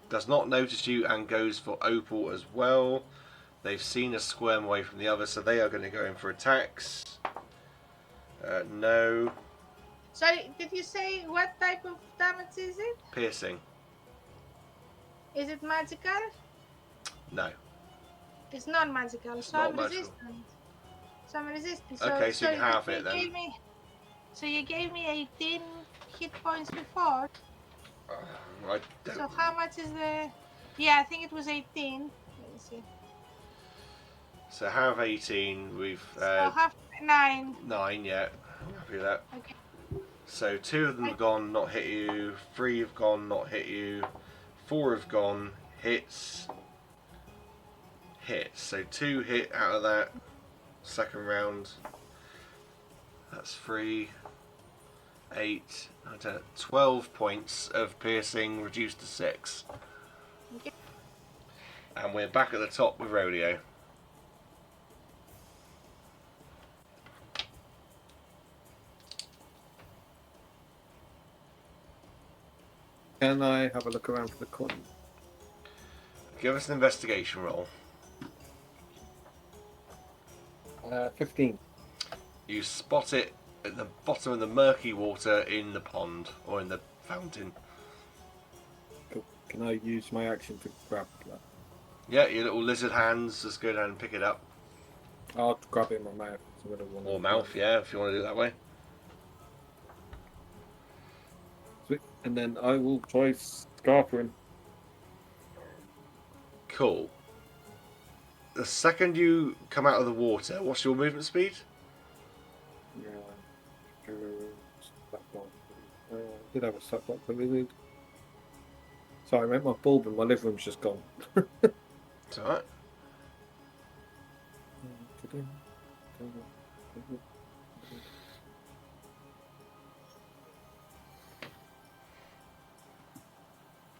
S1: does not notice you and goes for Opal as well. They've seen us squirm away from the other, so they are going to go in for attacks. No.
S3: Sorry, did you say what type of damage is it?
S1: Piercing.
S3: Is it magical?
S1: No.
S3: It's non-magical, so
S1: not
S3: I'm
S1: magical.
S3: resistant. So I'm resistant.
S1: Okay, so you can halve it then.
S3: So you gave me 18 hit points before.
S1: I don't.
S3: So how much is the... Yeah, I think it was 18. Let me see.
S1: So have 18. We've
S3: So half 9.
S1: 9. Yeah, I'm happy with that.
S3: Okay.
S1: So 2 of them have gone, not hit you. 3 have gone, not hit you. 4 have gone, hits. Hits. So 2 hit out of that second round. That's 3, 8, 9, 10, 12 points of piercing reduced to 6.
S3: Okay.
S1: And we're back at the top with Roleo.
S4: Can I have a look around for the coin?
S1: Give us an investigation roll.
S4: 15.
S1: You spot it at the bottom of the murky water in the pond, or in the fountain.
S4: Cool. Can I use my action to grab that?
S1: Yeah, your little lizard hands, just go down and pick it up.
S4: I'll grab it in my mouth.
S1: Or mouth, yeah, if you want to do it that way.
S4: Sweet. And then I will try scarpering.
S1: Cool. The second you come out of the water, what's your movement speed?
S4: Yeah. Did have a step block for me. Sorry, mate, my bulb in my living room's just gone.
S1: It's alright.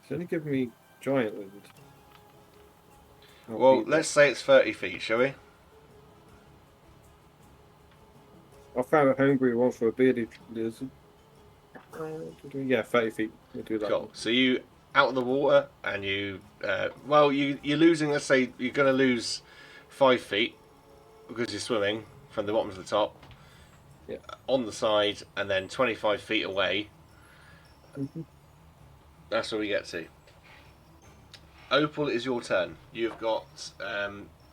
S4: It's only giving me giant lizard.
S1: Well, let's say it's 30 feet, shall we?
S4: I found a hungry one for a bearded lizard. Yeah, 30 feet. We'll do that.
S1: Cool.
S4: One.
S1: So you out of the water, and you, well, you're losing. Let's say you're going to lose 5 feet because you're swimming from the bottom to the top.
S4: Yeah.
S1: On the side, and then 25 feet away.
S4: Mm-hmm.
S1: That's where we get to. Opal, it is your turn. You've got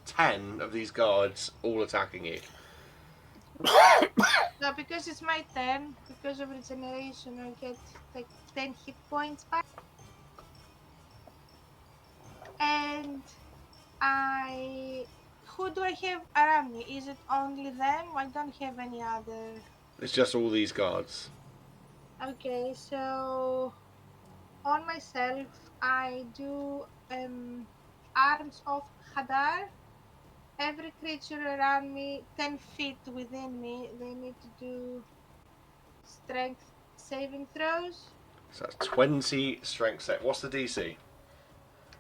S1: 10 of these guards all attacking you.
S3: No, because it's my turn, because of regeneration, I get like 10 hit points back. And I who do I have around me? Is it only them? I don't have any other.
S1: It's just all these guards.
S3: Okay, so on myself, I do Arms of Hadar. Every creature around me, 10 feet within me, they need to do strength saving throws.
S1: So that's 20 strength set. What's the DC?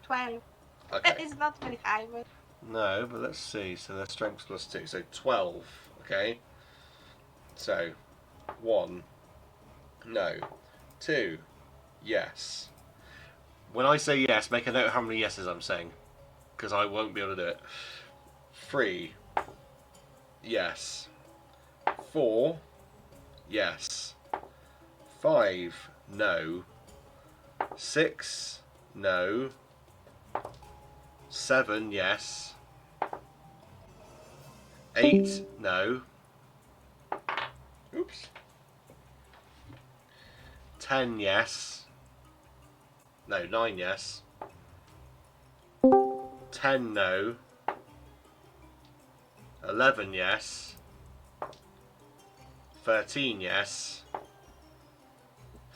S3: 12.
S1: Okay.
S3: It's not very high, but
S1: No, but let's see. So their strength plus 2. So 12. Okay. So 1. No. 2. Yes. When I say yes, make a note of how many yeses I'm saying, because I won't be able to do it. 3. Yes. 4. Yes. 5. No. 6. No. 7. Yes. 8. No. Oops. 10. Yes. No, 9. Yes. 10. No. 11. Yes. 13. Yes.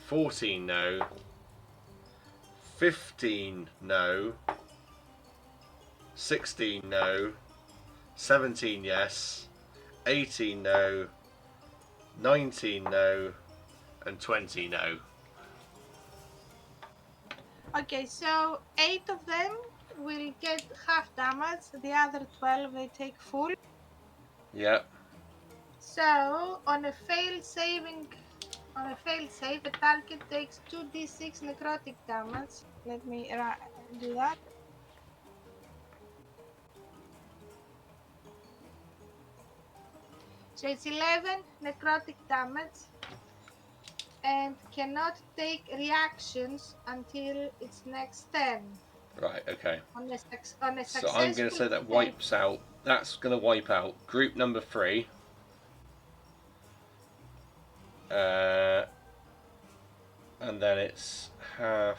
S1: 14. No. 15. No. 16. No. 17. Yes. 18. No. 19. No. And 20. No.
S3: okay, so 8 of them will get half damage, the other 12 they take full.
S1: Yep.
S3: So on a failed save, the target takes 2d6 necrotic damage. Let me do that. So it's 11 necrotic damage and cannot take reactions until its next turn.
S1: Right, okay.
S3: On a
S1: So I'm going to say that wipes out. That's going to wipe out group number 3. And then it's half.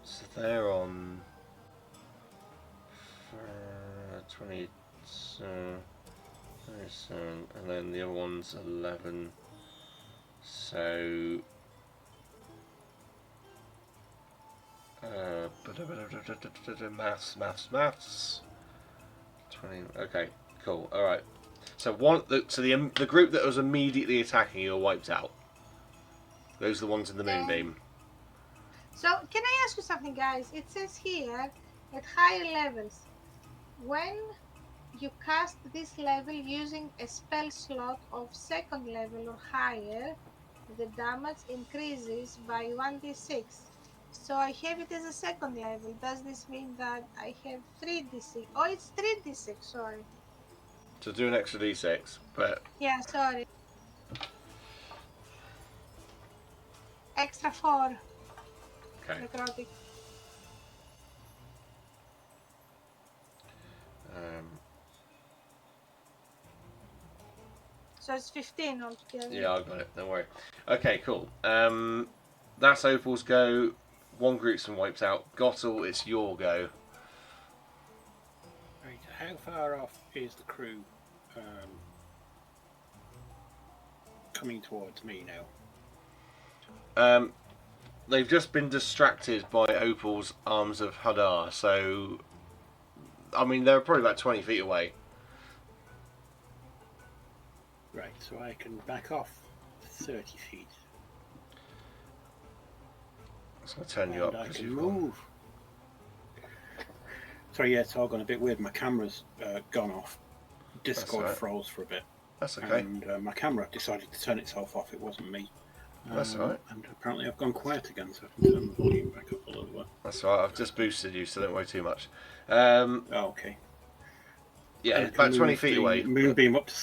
S1: So they're on 20, 27, and then the other one's 11. So maths. 20. Okay, cool. All right. So the group that was immediately attacking you are wiped out. Those are the ones in the moonbeam.
S3: So can I ask you something, guys? It says here at higher levels, when you cast this level using a spell slot of 2nd level or higher, the damage increases by 1d6. So I have it as a 2nd level. Does this mean that I have 3d6? Oh, it's 3d6, sorry.
S1: To do an extra d6, but
S3: Yeah, sorry. Extra 4
S1: okay.
S3: necrotic. So it's 15 altogether.
S1: Yeah, I got it. Don't worry. Okay, cool. That's Opal's go. One group's been wiped out. Gottel, it's your go.
S2: Right, how far off is the crew coming towards me now?
S1: They've just been distracted by Opal's Arms of Hadar, so I mean they're probably about 20 feet away.
S2: Right, so I can back off 30 feet.
S1: It's going to turn you up.
S2: I can move. Sorry, yeah, it's all gone a bit weird. My camera's gone off. Discord froze for a bit.
S1: That's okay.
S2: And my camera decided to turn itself off. It wasn't me.
S1: That's all right.
S2: And apparently I've gone quiet again, so I can turn the volume back up a little bit.
S1: That's all right. I've just boosted you, so don't worry too much.
S2: Oh, okay.
S1: Yeah, about 20 feet away.
S2: Moonbeam up to...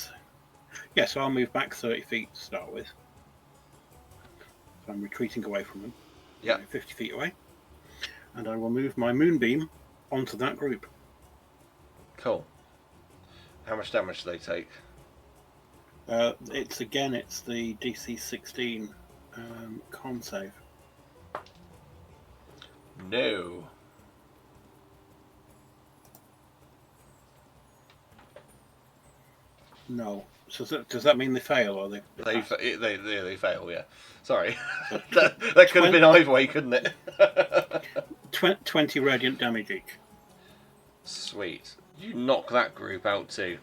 S2: Yeah, so I'll move back 30 feet to start with. So I'm retreating away from them.
S1: Yeah.
S2: 50 feet away. And I will move my moonbeam onto that group.
S1: Cool. How much damage do they take?
S2: It's the DC 16 con save.
S1: No.
S2: No. So does that mean they fail or they
S1: They
S2: pass?
S1: they fail. Yeah. Sorry.
S2: So
S1: that could have been either way, couldn't it?
S2: 20 radiant damage each.
S1: Sweet. You knock that group out too.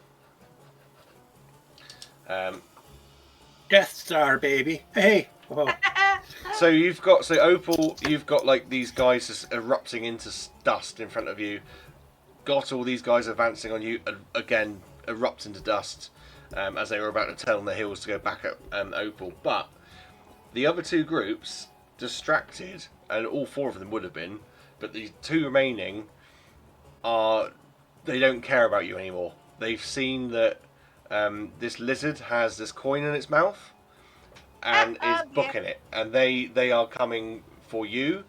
S2: Death Star, baby. Hey. Whoa.
S1: So Opal, you've got like these guys just erupting into dust in front of you. Got all these guys advancing on you again, erupt into dust as they were about to turn on their heels to go back at Opal. But the other two groups, distracted, and all four of them would have been, but the two remaining they don't care about you anymore. They've seen that this lizard has this coin in its mouth and is booking it, and they are coming for you.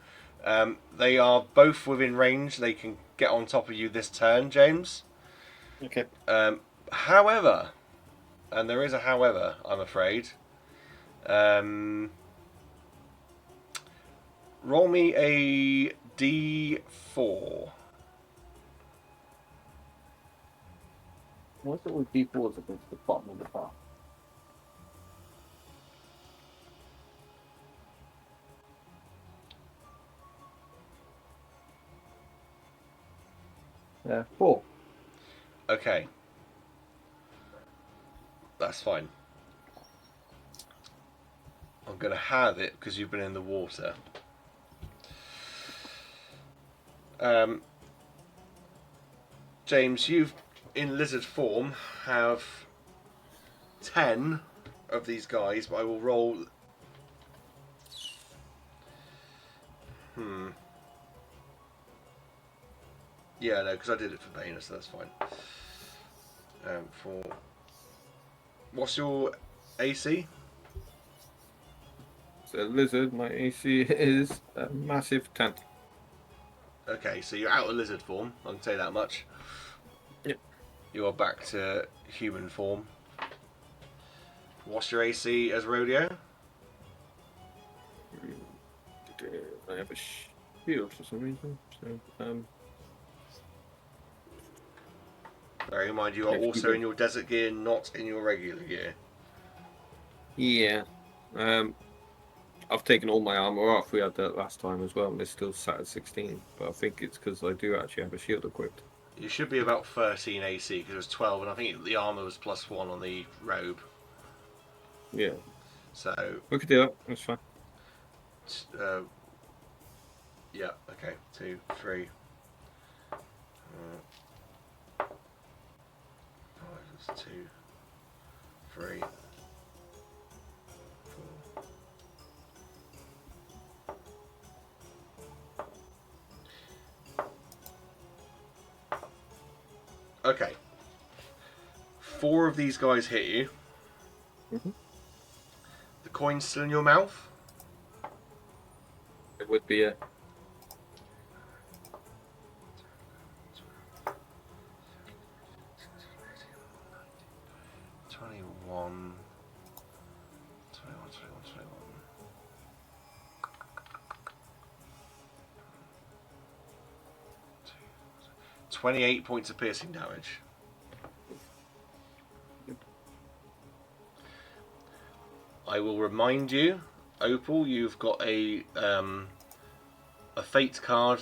S1: They are both within range. They can get on top of you this turn, James.
S4: Okay.
S1: However, and there is a however, I'm afraid. Roll me a D4.
S4: What's it with D4s against the bottom of the bar? Yeah, 4.
S1: Okay. That's fine. I'm going to have it because you've been in the water. James, you've in lizard form have 10 of these guys, but I will roll. Yeah, no, because I did it for Bana, so that's fine. For what's your AC?
S4: So lizard, my AC is a massive 10.
S1: Okay, so you're out of lizard form. I can tell you that much.
S4: Yep.
S1: You are back to human form. What's your AC as Roleo?
S4: I have a shield for some reason. So,
S1: Bearing in mind you are
S4: If you
S1: also
S4: do.
S1: in your desert gear, not in your regular gear.
S4: yeah. I've taken all my armor off. We had that last time as well, and it's still sat at 16. But I think it's because I do actually have a shield equipped.
S1: You should be about 13 AC because it was 12, and I think the armor was +1 on the robe.
S4: Yeah.
S1: So,
S4: We could do that. That's fine.
S1: yeah, okay, 2, 3. 5 is 2, 3, 4. Okay. 4 of these guys hit you.
S4: Mm-hmm.
S1: The coin's still in your mouth.
S4: It would be a
S1: 21. 28 points of piercing damage. I will remind you, Opal, you've got a fate card.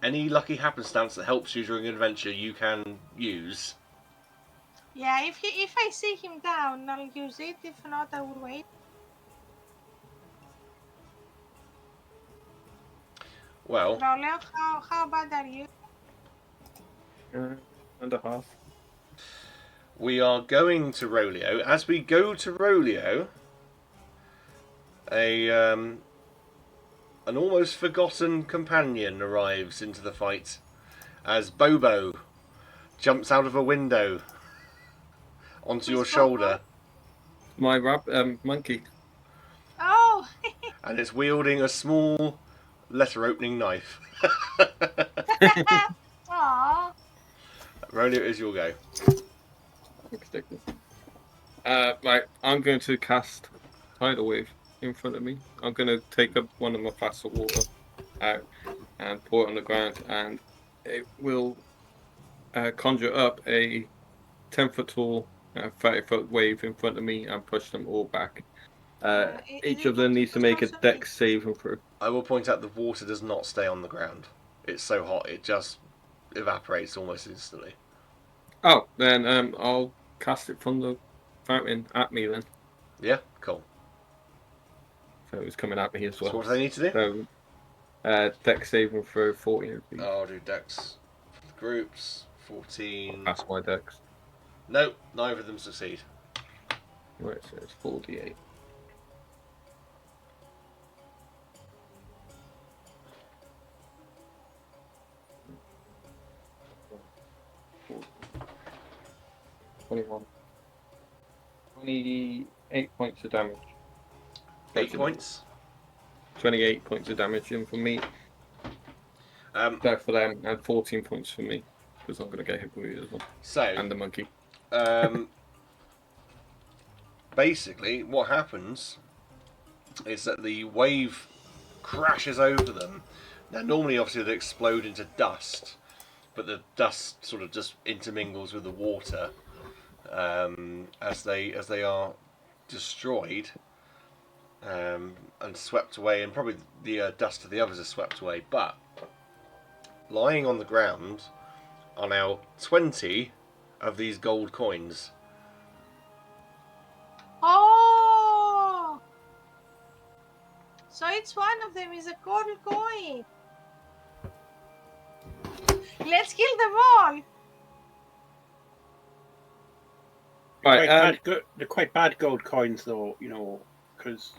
S1: Any lucky happenstance that helps you during an adventure, you can use.
S3: Yeah, if I see him down, I'll use it. If not, I will wait.
S1: Well,
S3: Roleo, how bad are you?
S4: and a half.
S1: we are going to Roleo. As we go to Roleo, an almost forgotten companion arrives into the fight as Bobo jumps out of a window onto your
S3: Who's
S1: shoulder
S4: My monkey.
S3: Oh,
S1: and is wielding a small letter opening knife.
S3: Aww.
S1: Roleo, it is your go.
S4: Right, I'm going to cast Tidal Wave in front of me. I'm going to take up one of my flasks of water out and pour it on the ground, and it will conjure up a 10-foot tall a 30-foot wave in front of me and push them all back.
S3: Is
S4: Each
S3: it
S4: of them
S3: good
S4: needs to
S3: to
S4: make a
S3: also
S4: dex saving throw.
S1: I will point out the water does not stay on the ground. It's so hot it just evaporates almost instantly.
S4: Oh, then I'll cast it from the fountain at me then.
S1: Yeah, cool.
S4: So it's coming at me as well.
S1: So what do they need to do?
S4: So, dex saving throw 14.
S1: I'll do dex for the groups. 14.
S4: That's my dex.
S1: No, neither of them succeed.
S4: Right, so it's 48. $21. 28 points of damage.
S1: 8 points.
S4: 28 points of damage in for me. That for them, and 14 points for me. Because I'm going to get hit with it as well.
S1: So,
S4: And the monkey.
S1: basically, what happens is that the wave crashes over them. Now, normally, obviously, they explode into dust, but the dust sort of just intermingles with the water as they are destroyed and swept away, and probably the dust of the others is swept away. But lying on the ground are now 20 of these gold coins.
S3: Oh! So each one of them is a gold coin. Let's kill them all.
S4: Right,
S2: They're quite bad gold coins, though, you know, because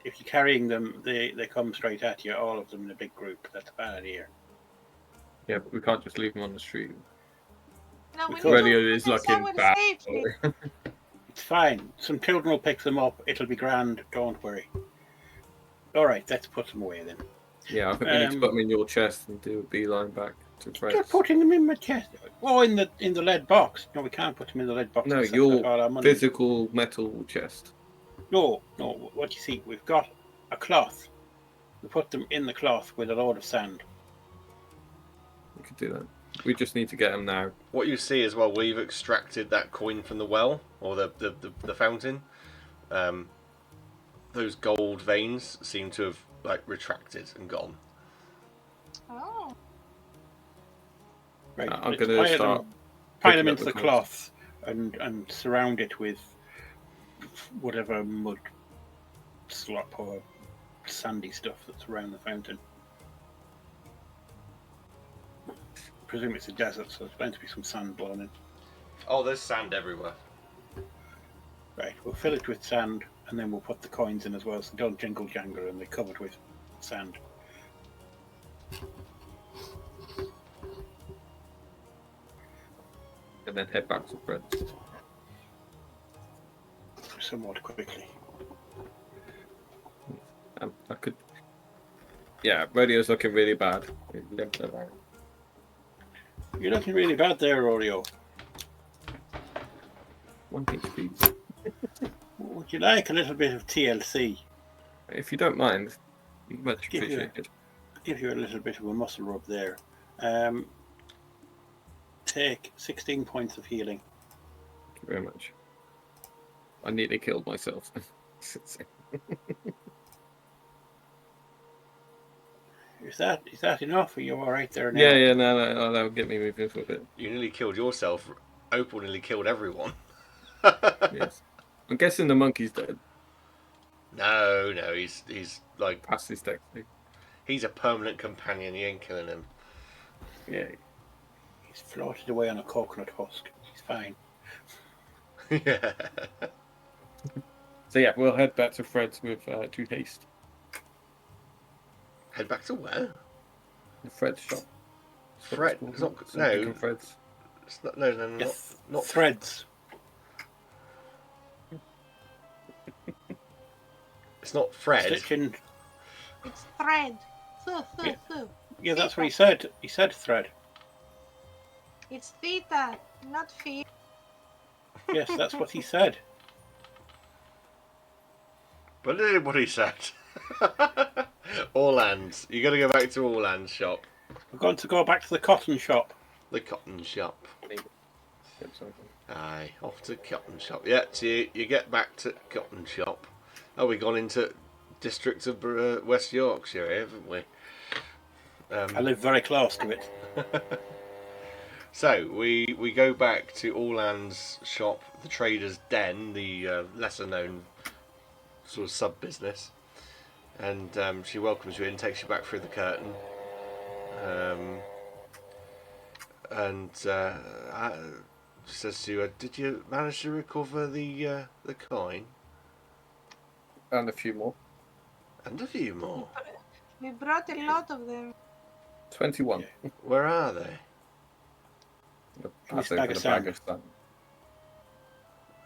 S2: if you're carrying them, they come straight at you, all of them in a big group. That's a bad idea.
S4: yeah, but we can't just leave them on the street.
S3: No, we
S2: Because
S3: need to
S4: Radio
S3: put
S4: is
S3: them
S4: looking
S3: somewhere
S4: bad.
S3: safely.
S2: It's fine. Some children will pick them up. It'll be grand. Don't worry. All right, let's put them away then.
S4: Yeah, I think we need to put them in your chest and do a beeline back to
S2: You're
S4: Fred's.
S2: putting them in my chest. Oh, in the lead box. No, we can't put them in the lead box.
S4: No,
S2: That's
S4: your
S2: all our money.
S4: physical metal chest.
S2: No. What you see, we've got a cloth. We put them in the cloth with a load of sand.
S4: We could do that. We just need to get them now.
S1: What you see as well, we've extracted that coin from the well, or the fountain. Those gold veins seem to have retracted and gone.
S3: Oh.
S2: Right,
S4: I'm
S2: let's
S4: going to start
S2: pile
S4: picking
S2: them
S4: up
S2: into the
S4: coins.
S2: cloth and surround it with whatever mud slop or sandy stuff that's around the fountain. I presume it's a desert, so there's bound to be some sand blown in.
S1: Oh, there's sand everywhere.
S2: Right, we'll fill it with sand and then we'll put the coins in as well, so they don't jingle jangle and they're covered with sand.
S4: And then head back to Fred's.
S2: Somewhat quickly.
S4: I could. Yeah, radio's looking really bad.
S2: You're looking really bad there, Roleo.
S4: 1 HP.
S2: Would you like a little bit of TLC?
S4: If you don't mind, much
S2: Give you-
S4: appreciated.
S2: Give you a little bit of a muscle rub there. Take 16 points of healing.
S4: Thank you very much. I nearly killed myself.
S2: Is that enough? Are you all right there now?
S4: Yeah, no, that'll get me moving for a bit.
S1: You nearly killed yourself. Opal nearly killed everyone.
S4: Yes. I'm guessing the monkey's dead.
S1: No, he's like
S4: Past his deck.
S1: he's a permanent companion. You ain't killing him.
S4: Yeah.
S2: He's floated away on a coconut husk. He's fine.
S1: Yeah.
S4: So yeah, we'll head back to Fred's with 2 haste.
S1: Head back to where?
S4: The Fred's shop.
S1: Fred. It's not. No.
S4: Fred's.
S1: It's not. No.
S2: Yes.
S1: Not
S2: Threads.
S1: It's not Fred.
S2: Stitching.
S3: It's thread.
S2: Yeah. Yeah, that's what he said. He said thread.
S3: It's theta, not feet.
S2: Yes, that's what he said.
S1: But what he said. Orland's. You got to go back to Orland's shop.
S2: We're going to go back to the cotton shop.
S1: The cotton shop. Aye, off to cotton shop. Yeah, so you get back to cotton shop. Oh, we've gone into district of West Yorkshire, haven't we?
S2: I live very close to it.
S1: So we go back to Orland's shop, the Trader's Den, the lesser known sort of sub business, and she welcomes you in, takes you back through the curtain, and she says to you, "Did you manage to recover the coin
S4: And a few more.
S1: and a few more?
S3: We brought a lot of them.
S4: 21.
S2: Yeah.
S1: Where are they?
S4: Pass
S2: This
S4: over
S2: bag
S4: the
S2: of
S4: bag
S2: sand.
S4: of sand.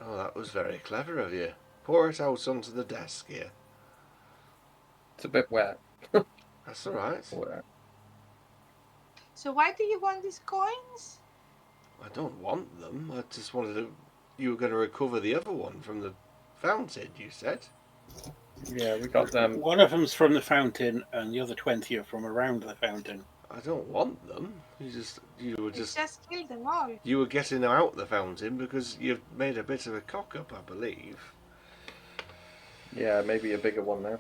S1: Oh, that was very clever of you. Pour it out onto the desk here.
S4: It's a bit wet.
S1: That's all right.
S4: Wet.
S3: So why do you want these coins?
S1: I don't want them. I just wanted to. You were going to recover the other one from the fountain. You said.
S4: Yeah, we got them.
S2: One of them's from the fountain, and the other 20 are from around the fountain.
S1: I don't want them. You were
S3: You
S1: just
S3: just kill them all.
S1: you were getting out the fountain because you've made a bit of a cock up, I believe.
S4: Yeah, maybe a bigger one now.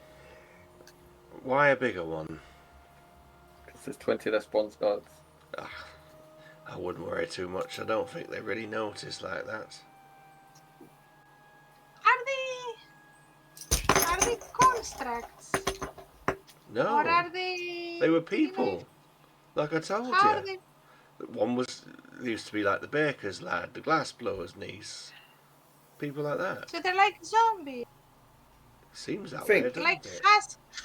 S1: Why a bigger one?
S4: Because there's 20 less bronze guards.
S1: I wouldn't worry too much. I don't think they really notice like that.
S3: Are they constructs?
S1: No,
S3: Or are they...
S1: they were
S3: you know,
S1: people. Like I told
S3: how
S1: you.
S3: are they...
S1: One used to be like the baker's lad, the glassblower's niece. People like that.
S3: So they're like zombies.
S1: Seems that
S4: Think.
S1: way, doesn't
S3: Like
S1: it?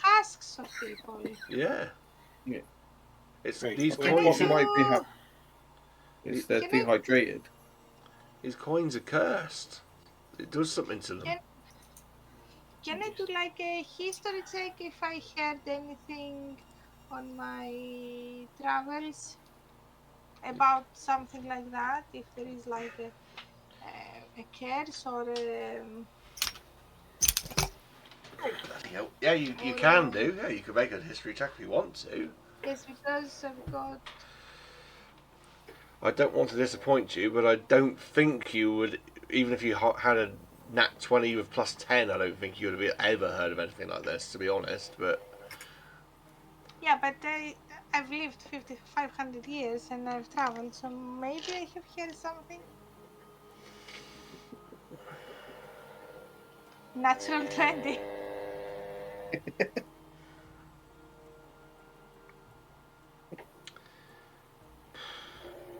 S3: husks of people.
S1: Yeah.
S4: Yeah.
S1: It's
S2: Right.
S1: these
S2: Wait,
S4: What
S1: coins.
S3: I
S4: might be
S3: do-
S4: happening is they're
S3: Can I-
S4: dehydrated.
S1: These coins are cursed. It does something to them.
S3: Can- Can I do like a history check if I heard anything on my travels about something like that? If there is like a curse or
S1: Bloody hell. Yeah, you can do. Yeah, you can make a history check if you want to.
S3: it's because I've got
S1: I don't want to disappoint you, but I don't think you would, even if you had a nat 20 with plus 10, I don't think you would have ever heard of anything like this, to be honest. But
S3: yeah, but I've lived 500 years and I've traveled, so maybe I have heard something. Natural 20.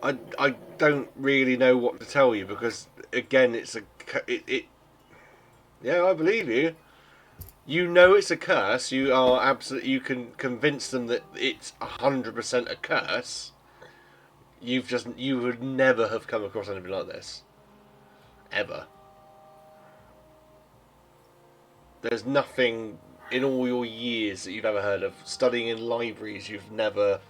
S1: I don't really know what to tell you because again yeah, I believe you. You know it's a curse. You are absolutely. You can convince them that it's 100% a curse. You would never have come across anything like this, ever. There's nothing in all your years that you've ever heard of. Studying in libraries, you've never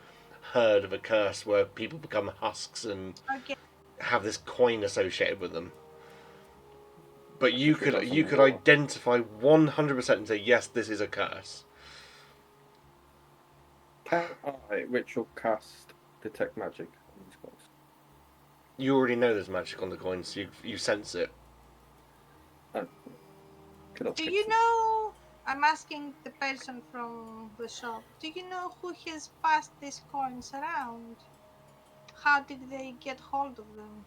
S1: heard of a curse where people become husks and
S3: Okay.
S1: have this coin associated with them. But you
S4: If it doesn't
S1: could
S4: work.
S1: identify 100% and say yes, this is a curse.
S4: Can I ritual cast detect magic on these guys?
S1: You already know there's magic on the coins. You sense it.
S4: Could I
S3: Do
S4: fix
S3: you
S4: it?
S3: know? I'm asking the person from the shop. Do you know who has passed these coins around? How did they get hold of them?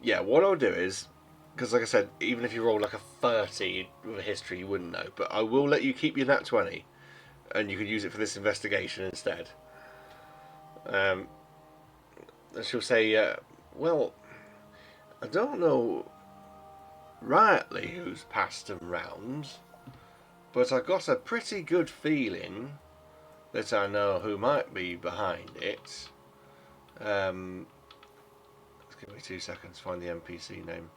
S1: Yeah, what I'll do is, because like I said, even if you roll like a 30 with a history, you wouldn't know. But I will let you keep your nat 20, and you could use it for this investigation instead. And she'll say, well, I don't know rightly who's passed them round, but I got a pretty good feeling that I know who might be behind it. Let's give me 2 seconds to find the NPC name.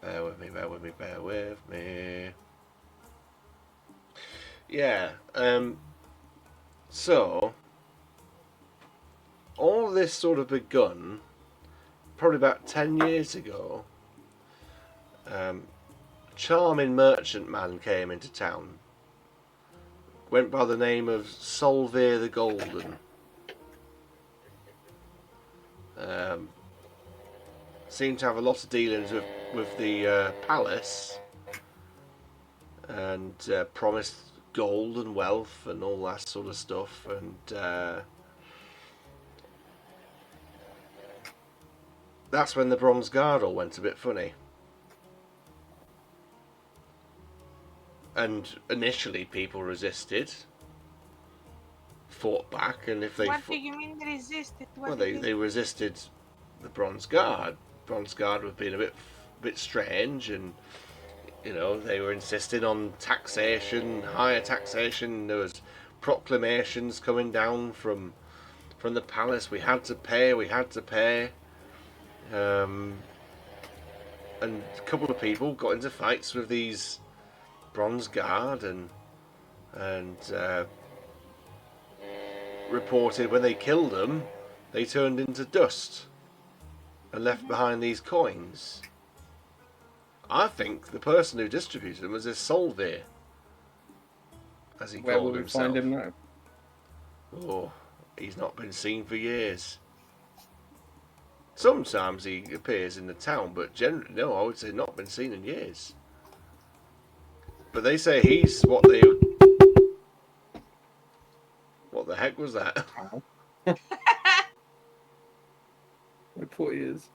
S1: Bear with me, bear with me, bear with me. Yeah, so all this sort of begun probably about 10 years ago. Charming merchant man came into town went by the name of Solveig the Golden. Seemed to have a lot of dealings with the palace, and promised gold and wealth and all that sort of stuff, and that's when the Bronze Guard all went a bit funny. And initially people resisted, fought back, and if they
S3: What do you mean resisted? What
S1: well,
S3: did
S1: they resisted the Bronze Guard. Bronze Guard were being a bit strange, and you know, they were insisting on taxation, higher taxation. There was proclamations coming down from the palace. We had to pay. And a couple of people got into fights with these Bronze Guard, and reported when they killed them, they turned into dust and left behind these coins. I think the person who distributed them was this Solveig, as he
S4: Where will
S1: called
S4: we
S1: himself.
S4: find him now?
S1: Oh, he's not been seen for years. Sometimes he appears in the town, but generally, no, I would say not been seen in years. But they say he's what they... What the heck was that?
S4: My poor ears.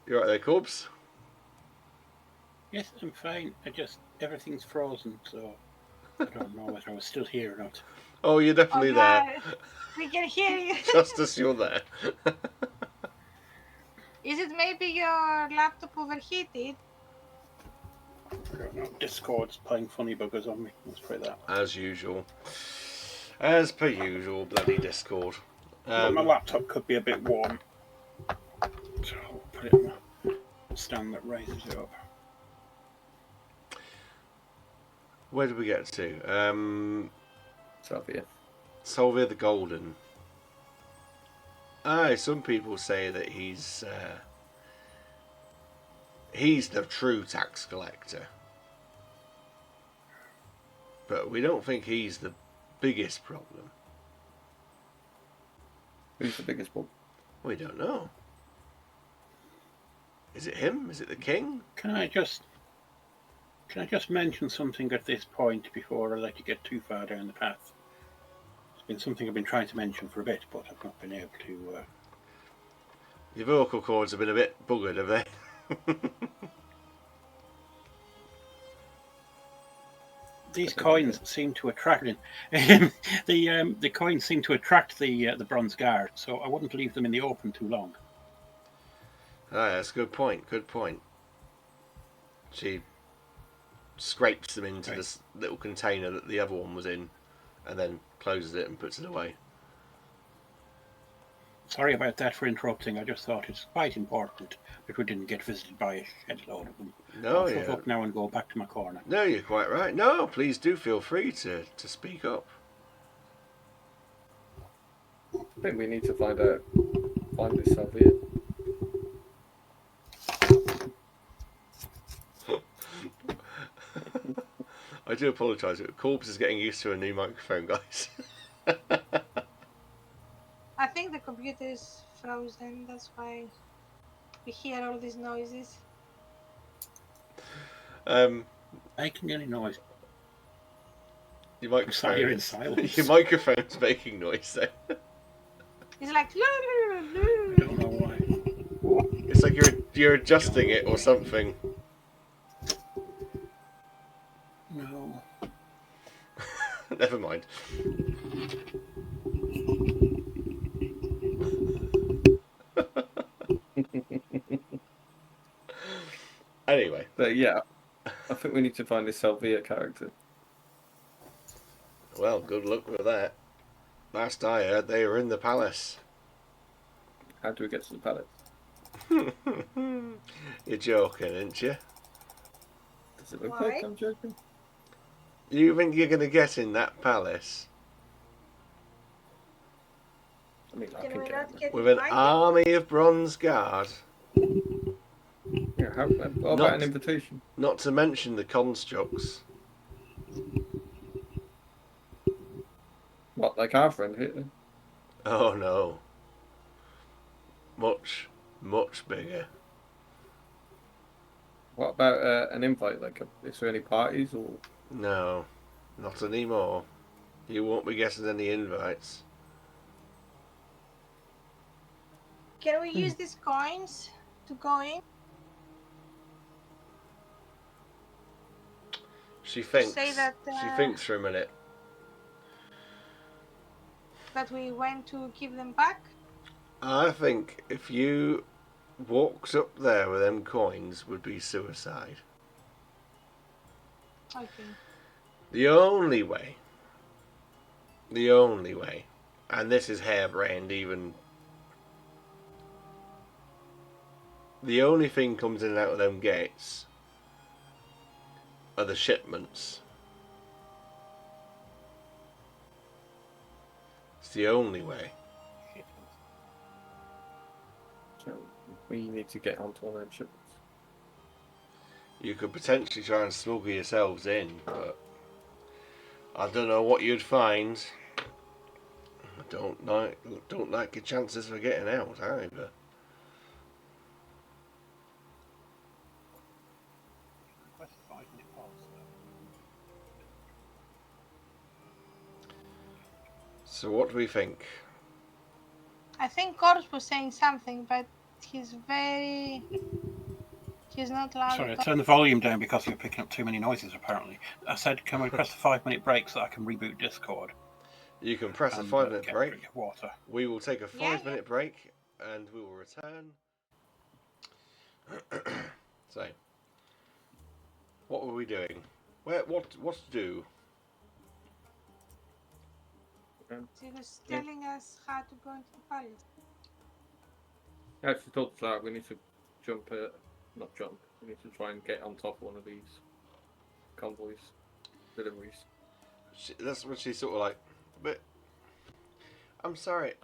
S1: You right there, Corbs?
S2: Yes, I'm fine. Everything's frozen, so I don't know whether I was still here or not.
S1: Oh, you're definitely there.
S3: We can hear you.
S1: Just as you're there.
S3: Is it maybe your laptop overheated?
S2: I don't know. Discord's playing funny buggers on me. Let's try that.
S1: As usual. As per usual, bloody Discord.
S2: Well, my laptop could be a bit warm. So I'll put it on a stand that raises it up.
S1: Where did we get to?
S4: Savia.
S1: Solveig the Golden. Aye, some people say that he's the true tax collector. But we don't think he's the biggest problem.
S4: Who's the biggest one?
S1: We don't know. Is it him? Is it the king?
S2: Can I just mention something at this point before I let you get too far down the path? It's been something I've been trying to mention for a bit, but I've not been able to.
S1: Your vocal cords have been a bit buggered, have they?
S2: These coins seem to attract the coins seem to attract the Bronze Guard, so I wouldn't leave them in the open too long.
S1: Ah, that's a good point. Good point. She scrapes them into this little container that the other one was in, and then closes it and puts it away.
S2: Sorry about that for interrupting. I just thought it's quite important that we didn't get visited by a shed load of them.
S1: No,
S2: I'll shut up now and go back to my corner.
S1: No, you're quite right. No, please do feel free to speak up.
S4: I think we need to find this Savia.
S1: I do apologise. Corbs is getting used to a new microphone, guys.
S3: I think the computer is frozen. That's why we hear all these noises.
S2: Making any noise?
S1: Your
S2: I'm sorry, you're in
S1: microphone.
S2: silence.
S1: Your microphone's making noise though.
S3: It's like.
S2: I don't know why.
S1: It's like you're adjusting it or something.
S2: No.
S1: Never mind. Anyway.
S4: But yeah, I think we need to find this Savia character.
S1: Well, good luck with that. Last I heard, they were in the palace.
S4: How do we get to the palace?
S1: You're joking, aren't you?
S4: Does it look
S3: Why?
S4: like I'm joking?
S1: You think you're going to get in that palace
S4: I mean, I
S3: Can
S4: can
S3: we
S4: get
S3: not
S4: in
S3: get
S1: with an
S3: invited?
S1: army of Bronze Guard?
S4: there. Yeah, what about an invitation?
S1: Not to mention the constructs.
S4: What, like our friend here?
S1: Oh no. Much, much bigger.
S4: What about an invite? Like, is there any parties or?
S1: No, not anymore. You won't be getting any invites.
S3: Can we use these coins to go in?
S1: She
S3: To say
S1: thinks.
S3: that
S1: She thinks for a minute.
S3: that we went to give them back?
S1: I think if you walked up there with them coins would be suicide.
S3: Okay.
S1: The only way, and this is harebrained even, the only thing comes in and out of them gates are the shipments. It's the only way.
S4: So we need to get onto one of them ships.
S1: You could potentially try and smuggle yourselves in, but I don't know what you'd find. I don't like your chances for getting out either.
S2: Request 5-minute pause.
S1: So what do we think?
S3: I think Corpse was saying something, but he's not loud
S2: Sorry, I
S3: at all.
S2: turned the volume down because you're picking up too many noises, apparently. I said, can we press the 5-minute break so that I can reboot Discord?
S1: You can press a
S2: And
S1: 5-minute
S2: get a
S1: break.
S2: drink of water.
S1: We will take a
S3: Yeah,
S1: 5-minute break and we will return. So, what were we doing? What to do?
S3: He was telling us how to go into the palace.
S4: Yeah, she told us that we need to jump. Not jump. We need to try and get on top of one of these convoys, deliveries.
S1: That's when she's sort of like, but I'm sorry,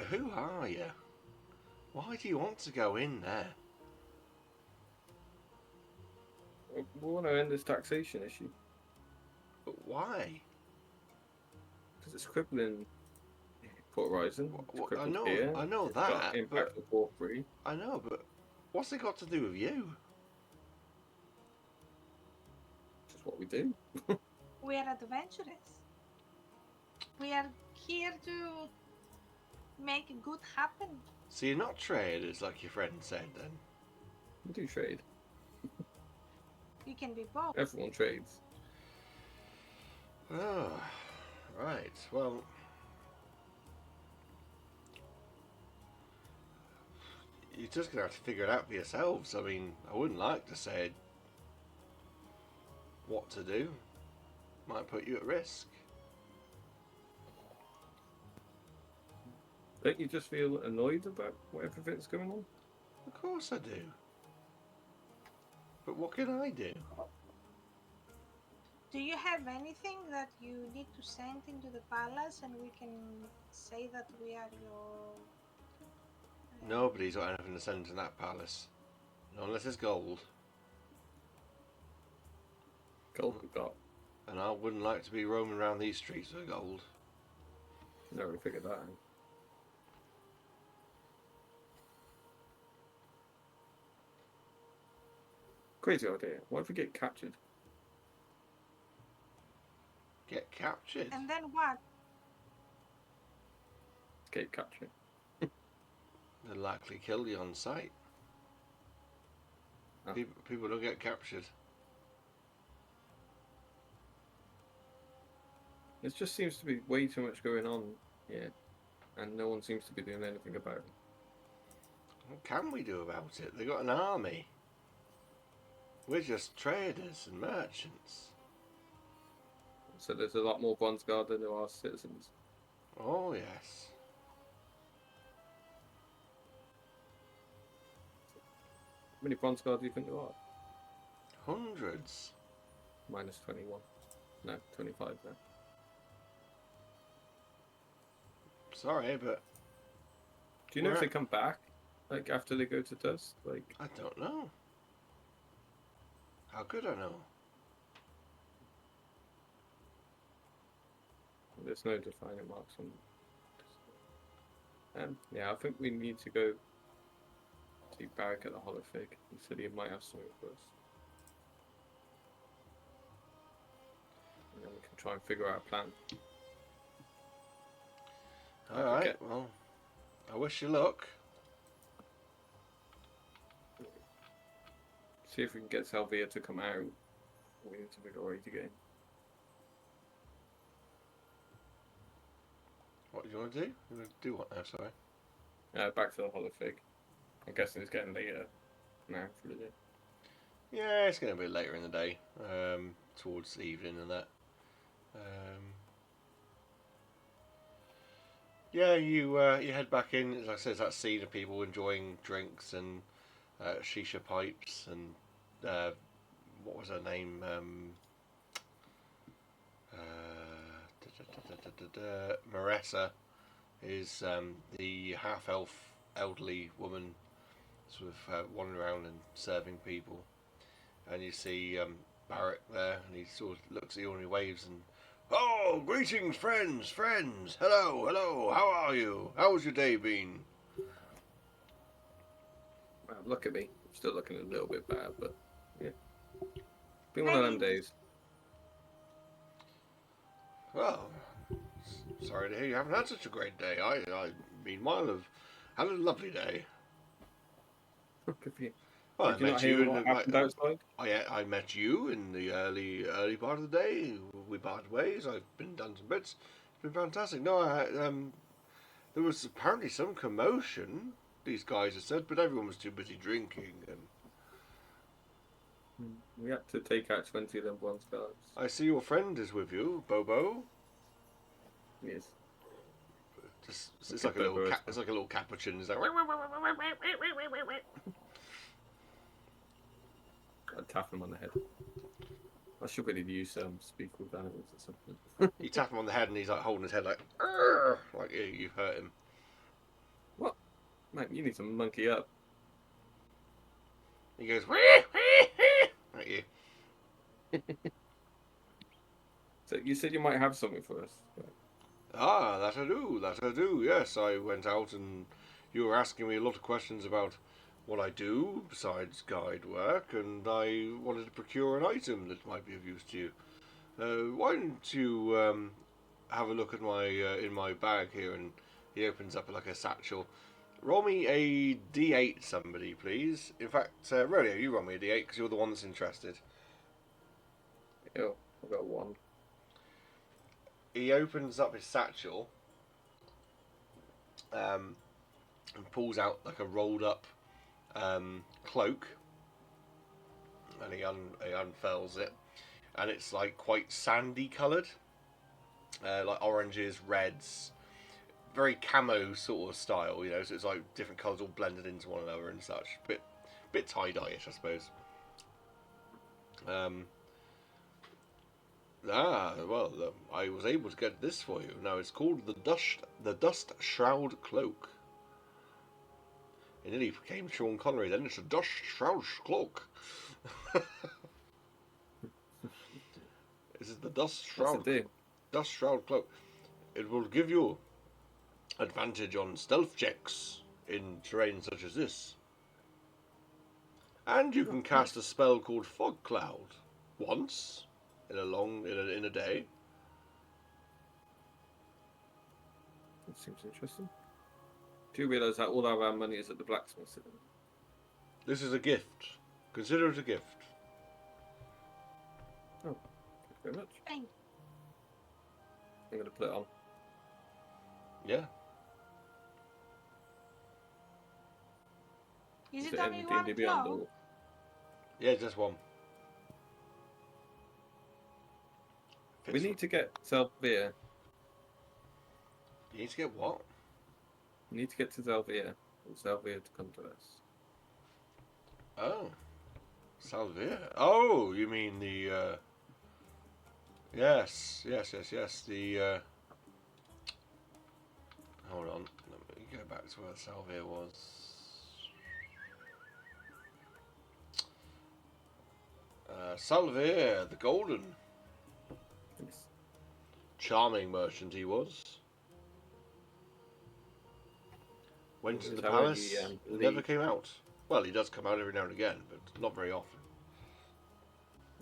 S1: who are you? Why do you want to go in there?
S4: We want to end this taxation issue
S1: But why?
S4: because it's crippling Port Horizon. It's
S1: I
S4: crippled
S1: know,
S4: here.
S1: I know
S4: It's got
S1: that,
S4: impact on Port 3.
S1: I know, but what's it got to do with you?
S4: It's just what we do.
S3: We are adventurous. We are here to make good happen.
S1: So you're not traders like your friend said then?
S4: We do trade.
S3: You can be both.
S4: Everyone trades.
S1: Oh, right, well... You're just going to have to figure it out for yourselves. I mean, I wouldn't like to say what to do. Might put you at risk.
S4: Don't you just feel annoyed about everything that's going on?
S1: Of course I do. But what can I do?
S3: Do you have anything that you need to send into the palace and we can say that we are your...
S1: Nobody's got anything to send to that palace. Not unless it's gold.
S4: Gold we've got.
S1: And I wouldn't like to be roaming around these streets with gold.
S4: No, we figured that out. Crazy idea. What if we get captured?
S1: Get captured?
S3: And then what?
S4: Escape capture.
S1: They'll likely kill you on sight.
S4: Oh.
S1: People don't get captured.
S4: There just seems to be way too much going on here, and no one seems to be doing anything about it.
S1: What can we do about it? They've got an army. We're just traders and merchants.
S4: So there's a lot more Bronze Guard than there are citizens.
S1: Oh, yes.
S4: How many Bronze Guard do you think there are?
S1: Hundreds.
S4: Minus 21. No, 25 now.
S1: Sorry, but
S4: Do you know if they come back? Like, after they go to Dust? Like,
S1: I don't know. How could I know?
S4: There's no defining marks on. Yeah, I think we need to go to Barrack at the Holofig. He said he might have something for us. And then we can try and figure out a plan.
S1: Alright, well, I wish you luck.
S4: See if we can get Salvia to come out. We need to figure out a way to get in.
S1: What do you want to do? You want to do what now, sorry?
S4: Back to the Holofig. I'm guessing it's getting later now for the day.
S1: Yeah, it's going to be later in the day, towards the evening and that. Yeah, you head back in. Like I said, it's that scene of people enjoying drinks and shisha pipes and what was her name? Maressa is the half-elf elderly woman, sort of wandering around and serving people. And you see Barrack there, and he sort of looks at you and he waves and, "Oh, greetings, friends! Hello, how are you? How's your day been?"
S4: Wow, look at me. I'm still looking a little bit bad, but yeah. Been one of them days.
S1: Well, sorry to hear you haven't had such a great day. I meanwhile, have had a lovely day.
S4: Good for you.
S1: Well,
S4: Did you not hear what happened outside?
S1: I met you in the early part of the day. We parted ways. I've been done some bits. It's been fantastic. No, there was apparently some commotion. These guys had said, but everyone was too busy drinking. And
S4: We had to take out 20 of them bronze guards.
S1: I see your friend is with you, Bobo.
S4: Yes.
S1: It's like a little capuchin. It's like,
S4: I'd tap him on the head. I should really use speak with animals or something.
S1: you tap him on the head and he's like holding his head like, "Arr!" Like you've hurt him.
S4: What? Man, you need to monkey up.
S1: He goes, "Wee, wee, wee," at you.
S4: So you said you might have something for us.
S1: Ah, that I do. Yes, I went out and you were asking me a lot of questions about what I do besides guide work, and I wanted to procure an item that might be of use to you. Why don't you have a look at my in my bag here? And he opens up like a satchel. Roll me a D8, somebody, please. In fact, Roleo, you roll me a D8 because you're the one that's interested.
S4: Oh, I've got one.
S1: He opens up his satchel and pulls out like a rolled up cloak, and he unfurls it, and it's like quite sandy coloured, like oranges, reds, very camo sort of style, you know. So it's like different colours all blended into one another and such. Bit tie-dye-ish, I suppose. Well, I was able to get this for you. Now it's called the Dust Shroud Cloak. It nearly became Sean Connery. Then it's a Dust Shroud Cloak. This is the Dust Shroud. Dust Shroud Cloak. It will give you advantage on stealth checks in terrain such as this, and you can cast a spell called Fog Cloud once in a day.
S4: That seems interesting. Do you realise that all our money is at the blacksmith?
S1: This is a gift. Consider it a gift.
S4: Oh, thank you very much.
S3: Thank you.
S4: I'm going to put it on.
S1: Yeah.
S3: Is it
S4: it
S3: only
S4: in
S3: one
S4: D&D Beyond?
S3: cloak?
S4: Or...
S1: Yeah, just one.
S4: We need to get Salvia.
S1: You need to get what?
S4: We need to get to Salvia. For Salvia to come to us.
S1: Oh. Salvia. Oh, you mean the Yes. The hold on. Let me go back to where Salvia was. Salvia, the Golden.
S4: Yes.
S1: charming merchant he was. Went to the
S4: It's how
S1: palace,
S4: he
S1: never
S4: lead.
S1: came out. Well, he does come out every now and again, but not very often.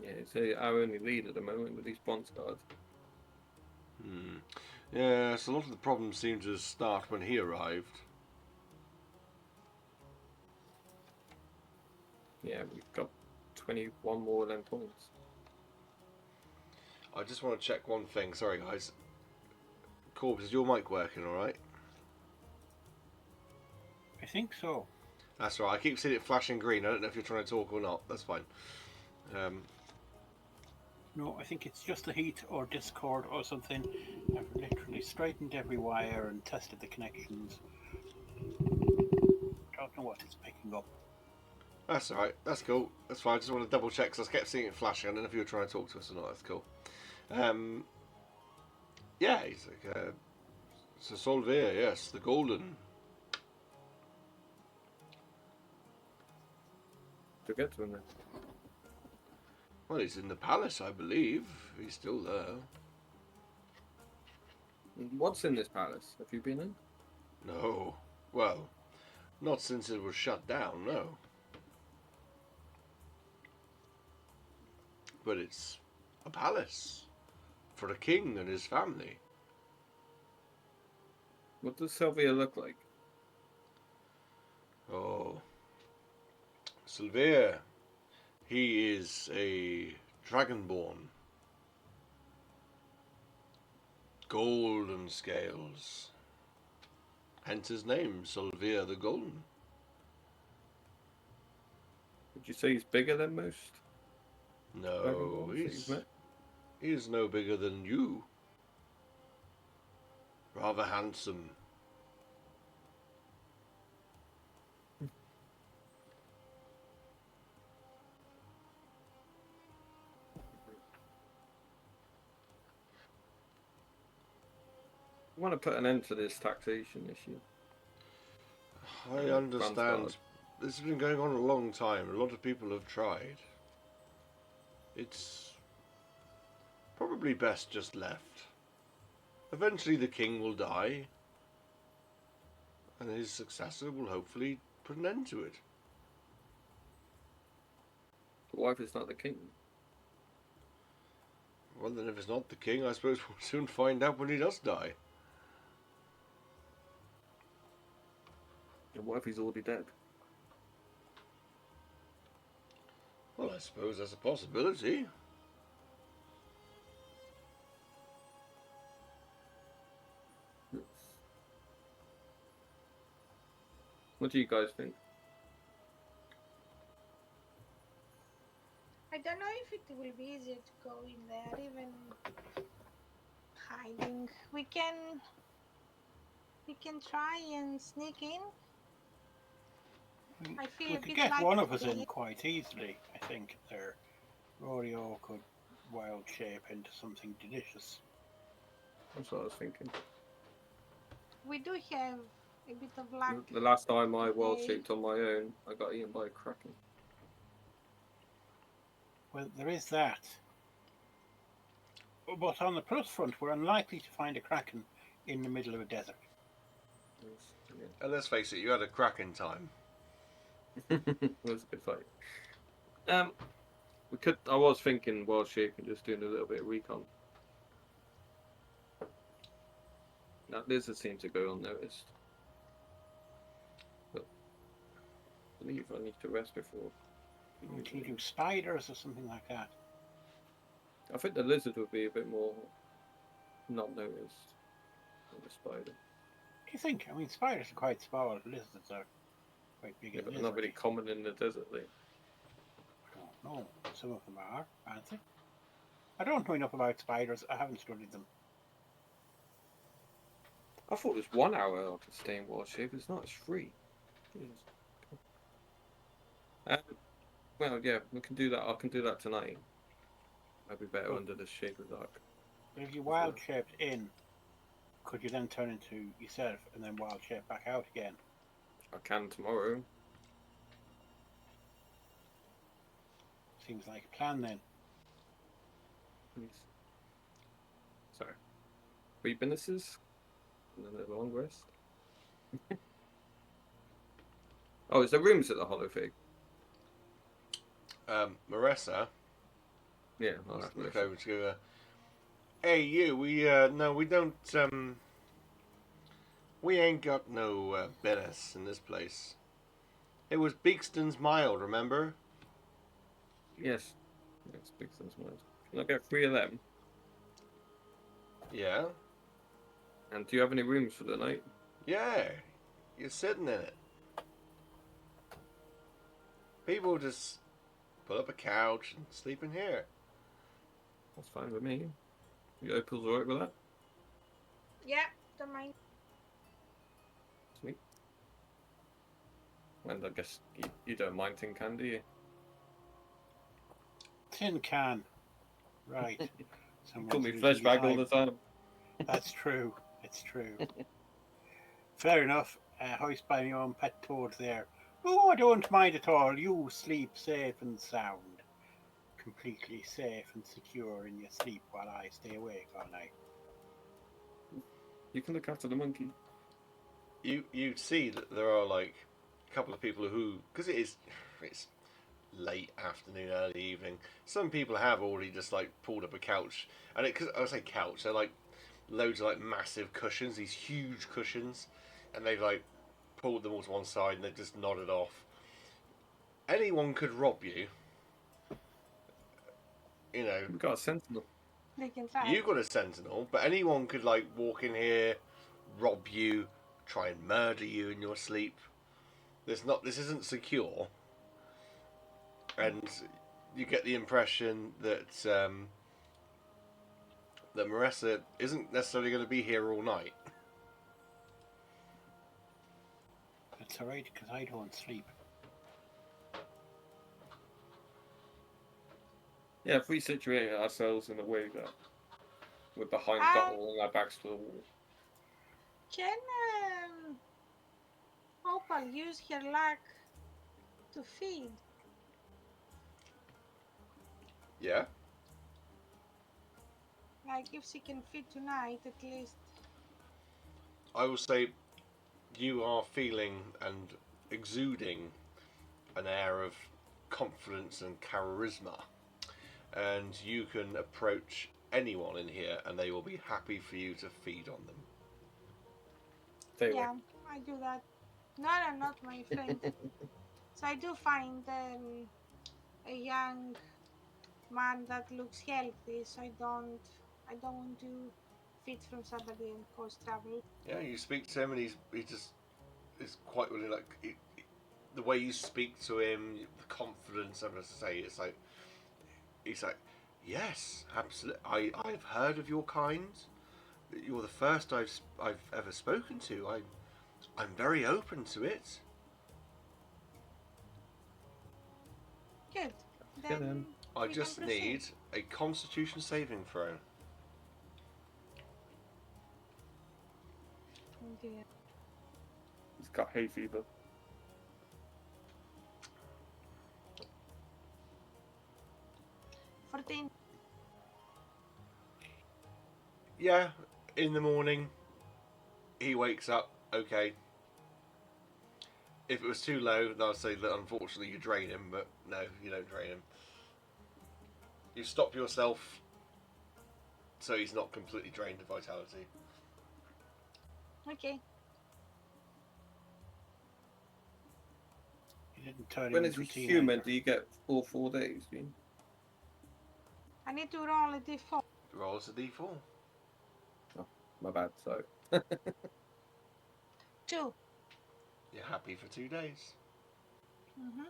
S4: Yeah, it's our only lead at the moment with these bronze guards.
S1: Yeah, so a lot of the problems seem to start when he arrived.
S4: Yeah, we've got 21 more than points.
S1: I just want to check one thing. Sorry, guys. Corbs, is your mic working all right?
S2: I think so.
S1: That's right. I keep seeing it flashing green. I don't know if you're trying to talk or not. That's fine.
S2: No, I think it's just the heat or Discord or something. I've literally straightened every wire and tested the connections. Don't know what it's picking up.
S1: That's all right. That's cool. That's fine. I just want to double check because I kept seeing it flashing. I don't know if you were trying to talk to us or not. That's cool. Yeah, he's like it's a Solvier. Yes, the golden.
S4: To get to him then.
S1: Well, he's in the palace, I believe. He's still there.
S4: What's in this palace? Have you been in?
S1: No. Well, not since it was shut down, no. But it's a palace for a king and his family.
S4: What does Sylvia look like?
S1: Oh, Sylvier. He is a dragonborn. Golden scales. Hence his name, Sylvier the Golden.
S4: Would you say he's bigger than most?
S1: No,
S4: Dragonborns that you've met?
S1: he's no bigger than you. Rather handsome.
S4: I want to put an end to this taxation issue.
S1: I understand. This has been going on a long time. A lot of people have tried. It's probably best just left. Eventually the king will die, and his successor will hopefully put an end to it.
S4: But what if it's not the king?
S1: Well, then if it's not the king, I suppose we'll soon find out when he does die.
S4: And what if he's already dead?
S1: Well, I suppose that's a possibility.
S4: What do you guys think?
S3: I don't know if it will be easier to go in there, even hiding. We can try and sneak in. I feel
S2: We
S3: a
S2: could
S3: bit
S2: get
S3: like
S2: one of us
S3: today.
S2: in quite easily, I think. There, Roleo could wild shape into something delicious.
S4: That's what I was thinking.
S3: We do have a bit of luck.
S4: The last time I
S3: today.
S4: world shaped on my own, I got eaten by a kraken.
S2: Well, there is that. But on the plus front, we're unlikely to find a kraken in the middle of a desert.
S4: Yeah.
S1: And let's face it, you had a cracking time.
S4: It was a good fight. We could. I was thinking world shaping, just doing a little bit of recon. That lizard seems to go unnoticed. But I believe I need to rest before.
S2: We can do spiders or something like that.
S4: I think the lizard would be a bit more not noticed than the spider.
S2: Do you think? I mean, spiders are quite small. Lizards are quite big
S4: Yeah,
S2: and
S4: but they're not really
S2: lizardy.
S4: common in the desert, like.
S2: I don't know. Some of them are, aren't they? I don't know enough about spiders. I haven't studied them.
S4: I thought it was 1 hour I could stay in world shape. It's not. It's free. Jesus. Well, yeah, we can do that. I can do that tonight. I'd be better under the shade of dark.
S2: But if you wild shaped in, could you then turn into yourself and then wild shape back out again?
S4: I can tomorrow.
S2: Seems like a plan then.
S4: Please. Sorry. 3 businesses, and then a long rest. Oh, is there rooms at the Hollow Fig?
S1: Marissa,
S4: Yeah, I'll have
S1: look
S4: Marissa.
S1: over to her. Hey, you. No, we don't. We ain't got no business in this place. It was Beakston's Mild, remember?
S4: Yes. Yes, big sense mind. Can I get 3 of them?
S1: Yeah.
S4: And do you have any rooms for the night?
S1: Yeah. You're sitting in it. People just put up a couch and sleep in here.
S4: That's fine with me. You Opal's alright with that?
S3: Yeah, don't mind.
S4: Sweet. And I guess you don't mind Tin Can, do you?
S2: Tin can. Right.
S4: You
S2: Someone's
S4: call me
S2: losing
S4: flesh
S2: his
S4: bag all
S2: eye.
S4: the time.
S2: That's true. It's true. Fair enough. Hoist by my own pet toads there. Oh, I don't mind at all. You sleep safe and sound. Completely safe and secure in your sleep while I stay awake all night.
S4: You can look after the monkey.
S1: You see that there are like a couple of people who, because it's late afternoon, early evening. Some people have already just like pulled up a couch, and because I say couch, they're like loads of like massive cushions, these huge cushions, and they've like pulled them all to one side and they've just nodded off. Anyone could rob you. You know,
S4: We've got a sentinel.
S3: They can try.
S1: you got a sentinel, but anyone could like walk in here, rob you, try and murder you in your sleep. This isn't secure, and you get the impression that that Marissa isn't necessarily going to be here all night.
S2: That's alright, because I don't sleep.
S4: Yeah, if we situate ourselves in a way that we're behind
S3: Um,
S4: Dottle and our backs to the wall.
S3: Can Opal use her luck to feed?
S1: Yeah,
S3: Like if she can feed tonight at least.
S1: I will say you are feeling and exuding an air of confidence and charisma, and you can approach anyone in here, and they will be happy for you to feed on them.
S4: Stay away.
S3: Yeah, I do that. No, not my friend. So I do find a young man that looks healthy. So I don't want to feed from somebody and cause trouble.
S1: Yeah, you speak to him, and he just is quite willing. The way you speak to him, the confidence. I'm going to say it's like he's like, yes, absolutely. I've heard of your kind. You're the first I've ever spoken to. I'm very open to it.
S3: Good.
S4: Get
S3: Then
S4: in.
S1: I
S3: we
S1: just
S3: can proceed.
S1: need a Constitution saving throw.
S3: Oh dear.
S4: He's got hay fever.
S3: 14.
S1: Yeah, in the morning, he wakes up. Okay. If it was too low, then I'd say that unfortunately you drain him, but no, you don't drain him. You stop yourself so he's not completely drained of vitality.
S3: Okay.
S2: He didn't turn
S4: When
S2: him
S4: it's a
S2: into a
S4: human,
S2: teenager.
S4: do you get 4 days? Do you?
S3: I need to roll a d4.
S1: Roll us a d4.
S4: Oh, my bad. So
S3: 2.
S1: You're happy for 2 days.
S3: Mm-hmm.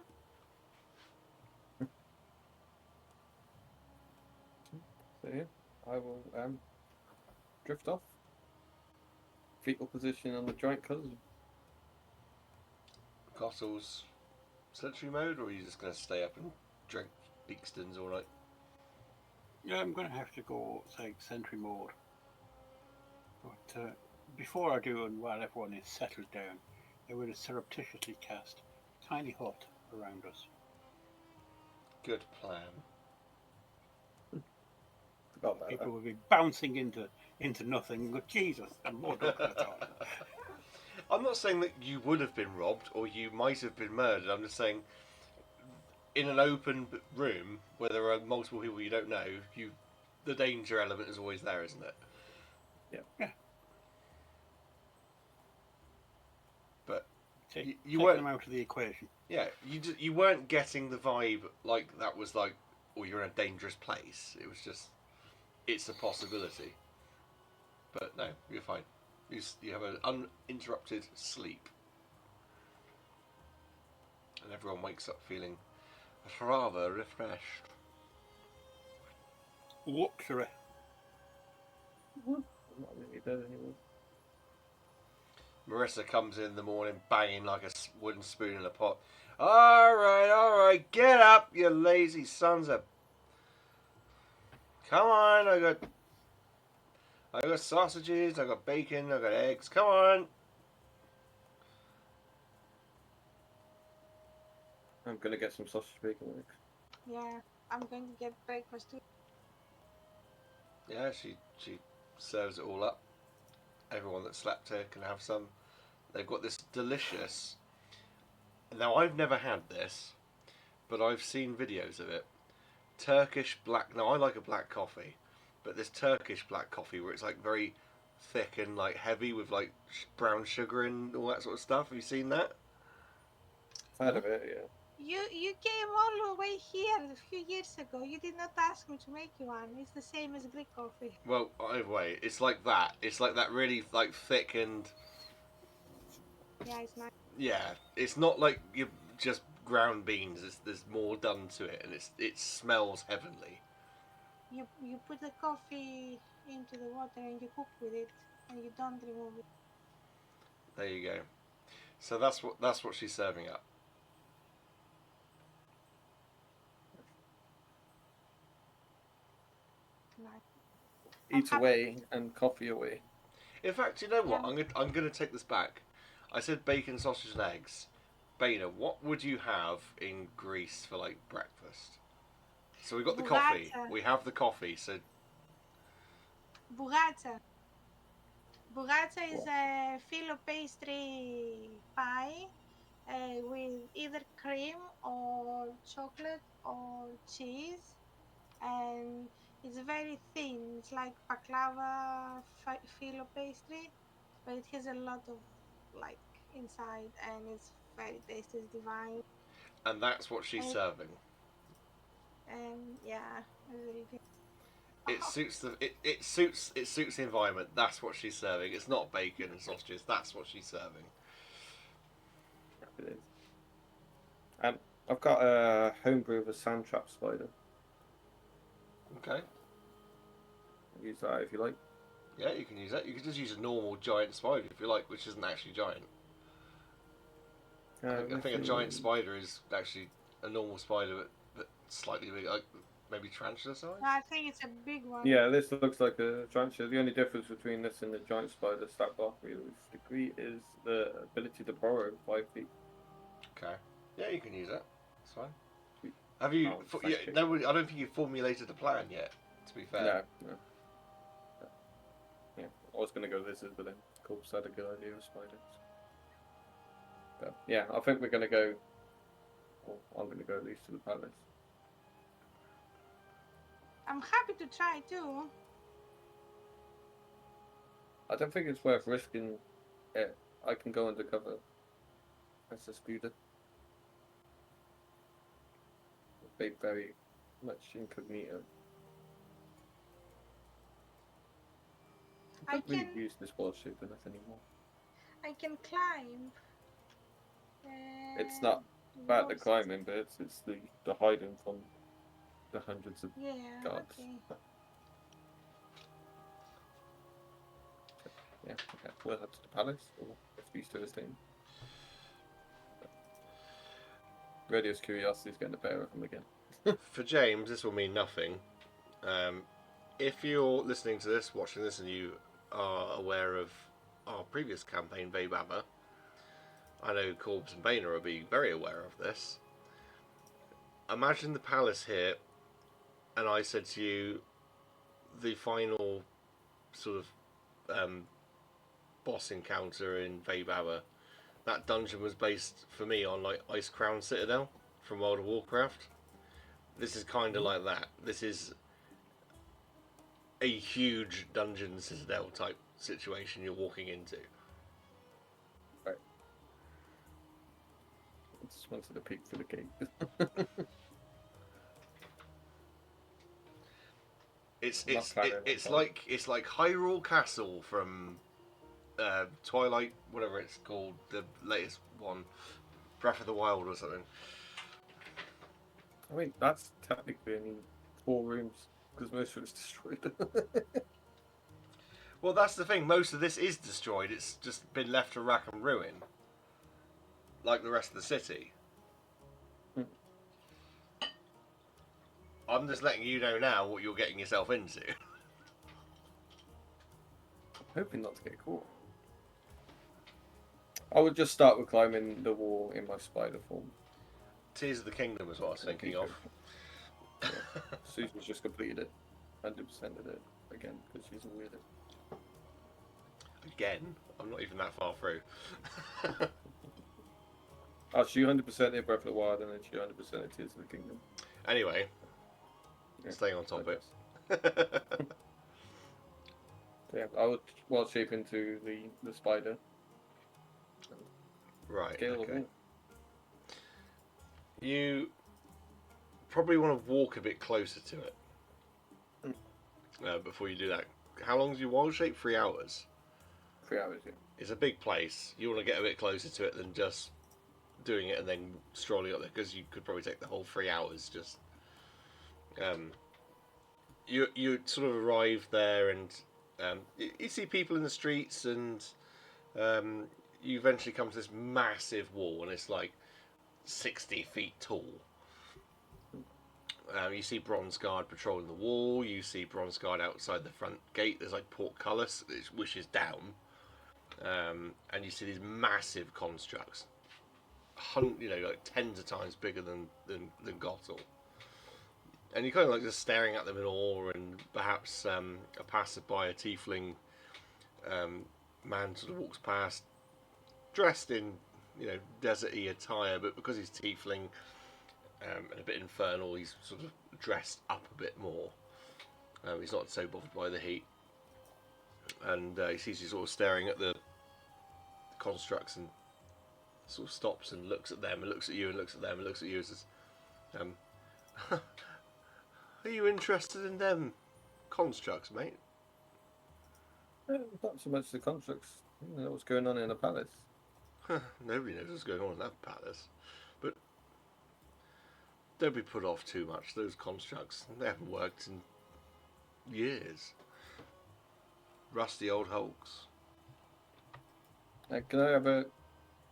S4: yeah, I will drift off. Fetal position on the giant cousin.
S1: Costle's sentry mode, or are you just going to stay up and drink Beakstons all night?
S2: Yeah, I'm going to have to go, say, sentry mode. But before I do, and while everyone is settled down, I will surreptitiously cast a tiny hut around us.
S1: Good plan.
S4: Forgot about
S2: People
S4: that.
S2: will be bouncing into into nothing. But Jesus, and more ducks, that's all.
S1: I'm not saying that you would have been robbed or you might have been murdered. I'm just saying, in an open room where there are multiple people you don't know, the danger element is always there, isn't it?
S2: Yeah.
S1: But you
S2: taking
S1: weren't.
S2: them out of the equation.
S1: Yeah, you weren't getting the vibe like that was like, oh, you're in a dangerous place. It was just, it's a possibility. But no, you're fine. You have an uninterrupted sleep. And everyone wakes up feeling rather refreshed.
S2: Luxury.
S4: I'm not really dead anymore.
S1: Marissa comes in the morning banging like a wooden spoon in a pot. All right, get up, you lazy sons of... Come on, I got sausages, I got bacon, I got eggs. Come on.
S4: I'm gonna get some sausage bacon eggs.
S3: Yeah, I'm going to get breakfast too.
S1: Yeah, she serves it all up. Everyone that slept here can have some. They've got this delicious... Now, I've never had this, but I've seen videos of it. Turkish black... Now, I like a black coffee, but this Turkish black coffee where it's like very thick and like heavy with like brown sugar and all that sort of stuff. Have you seen that?
S4: I've heard of it, yeah.
S3: You came all the way here a few years ago. You did not ask me to make you one. It's the same as Greek coffee.
S1: Well, either way, it's like that. It's like that really like thick and...
S3: Yeah, it's nice.
S1: Yeah, it's not like you just ground beans. There's more done to it, and it smells heavenly.
S3: You put the coffee into the water and you cook with it, and you don't remove it.
S1: There you go. So that's what she's serving up.
S3: Nice.
S4: Eat away and coffee away.
S1: In fact, you know what?
S3: Yeah.
S1: I'm gonna take this back. I said bacon, sausage, and eggs. Baina, what would you have in Greece for like breakfast? So we got the coffee.
S3: Bougata.
S1: We have the coffee. So
S3: Bougata. Bougata is a filo pastry pie with either cream or chocolate or cheese, and it's very thin. It's like baklava filo pastry, but it has a lot of like inside, and it's very tasty. It's divine.
S1: and that's what she's
S3: And,
S1: serving.
S3: and yeah, it's very good.
S1: It suits it suits the environment. That's what she's serving. It's not bacon and sausages. That's what she's serving.
S4: It is. And I've got a homebrew of a sand trap spider.
S1: Okay.
S4: Use that if you like.
S1: Yeah, you can use that. You can just use a normal giant spider if you like, which isn't actually giant. I think a giant spider is actually a normal spider, but slightly bigger, like maybe tarantula size.
S3: I think it's a big one.
S4: Yeah, this looks like a tarantula. The only difference between this and the giant spider stacked off realistic degree is the ability to burrow 5 feet.
S1: Okay. Yeah, you can use that. It's fine. Have you?
S4: Oh,
S1: I don't think you've formulated a plan yet. To be fair.
S4: No. Yeah, I was gonna go lizard, but then Corpse had a good idea of spiders. But yeah, I think we're gonna go. Well, I'm gonna go at least to the palace.
S3: I'm happy to try too.
S4: I don't think it's worth risking it. I can go undercover as a scooter. Be very much incognito. I don't really use this wallshape enough anymore.
S3: I can climb.
S4: It's not about the climbing bits, it's the hiding from the hundreds of guards.
S3: Okay.
S4: Yeah, okay. We'll head to the palace, or if these two are staying. Radio's curiosity is getting the better of him again.
S1: For James, this will mean nothing. If you're listening to this, watching this, and you are aware of our previous campaign, Vaybaba, I know Corbs and Boehner will be very aware of this. Imagine the palace here, and I said to you, the final sort of boss encounter in Veibower, that dungeon was based for me on like Ice Crown Citadel from World of Warcraft. This is kind of like that. This is a huge dungeon citadel type situation you're walking into.
S4: Right. I just wanted to peek through the gate.
S1: It's like Hyrule Castle from Twilight, whatever it's called, the latest one, Breath of the Wild or something.
S4: I mean, that's technically only 4 rooms because most of it's destroyed.
S1: Well, that's the thing. Most of this is destroyed. It's just been left to rack and ruin, like the rest of the city. I'm just letting you know now what you're getting yourself into.
S4: I'm hoping not to get caught. I would just start with climbing the wall in my spider form.
S1: Tears of the Kingdom is what I was thinking of.
S4: Yeah. Susan's just completed it. 100% of it again because she's a weirdo.
S1: Again, I'm not even that far through.
S4: Oh, she 100% in Breath of the Wild and then she 100% in Tears of the Kingdom.
S1: Anyway,
S4: Yeah,
S1: staying on topic.
S4: Yeah, I would wild shape into the spider.
S1: Right,
S4: Scale
S1: okay.
S4: of wall.
S1: You probably want to walk a bit closer to it before you do that. How long do you wild shape? 3 hours.
S4: 3 hours, yeah.
S1: It's a big place. You want to get a bit closer to it than just doing it and then strolling up there, because you could probably take the whole 3 hours just. You sort of arrive there and you see people in the streets, and you eventually come to this massive wall, and it's like 60 feet tall. You see Bronze Guard patrolling the wall. You see Bronze Guard outside the front gate. There's like portcullis, which is down, and you see these massive constructs, like tens of times bigger than Gottel. And you're kind of like just staring at them in awe, and perhaps a passerby, a tiefling man, sort of walks past, dressed in deserty attire, but because he's tiefling and a bit infernal, he's sort of dressed up a bit more. He's not so bothered by the heat, and he sees you sort of staring at the constructs, and sort of stops and looks at them and looks at you and looks at them and looks at you and says, "Are you interested in them constructs, mate?"
S4: Not so much the constructs. You know what's going on in the palace.
S1: Nobody knows what's going on in that palace, but don't be put off too much. Those constructs, they haven't worked in years. Rusty old hulks.
S4: Can I have a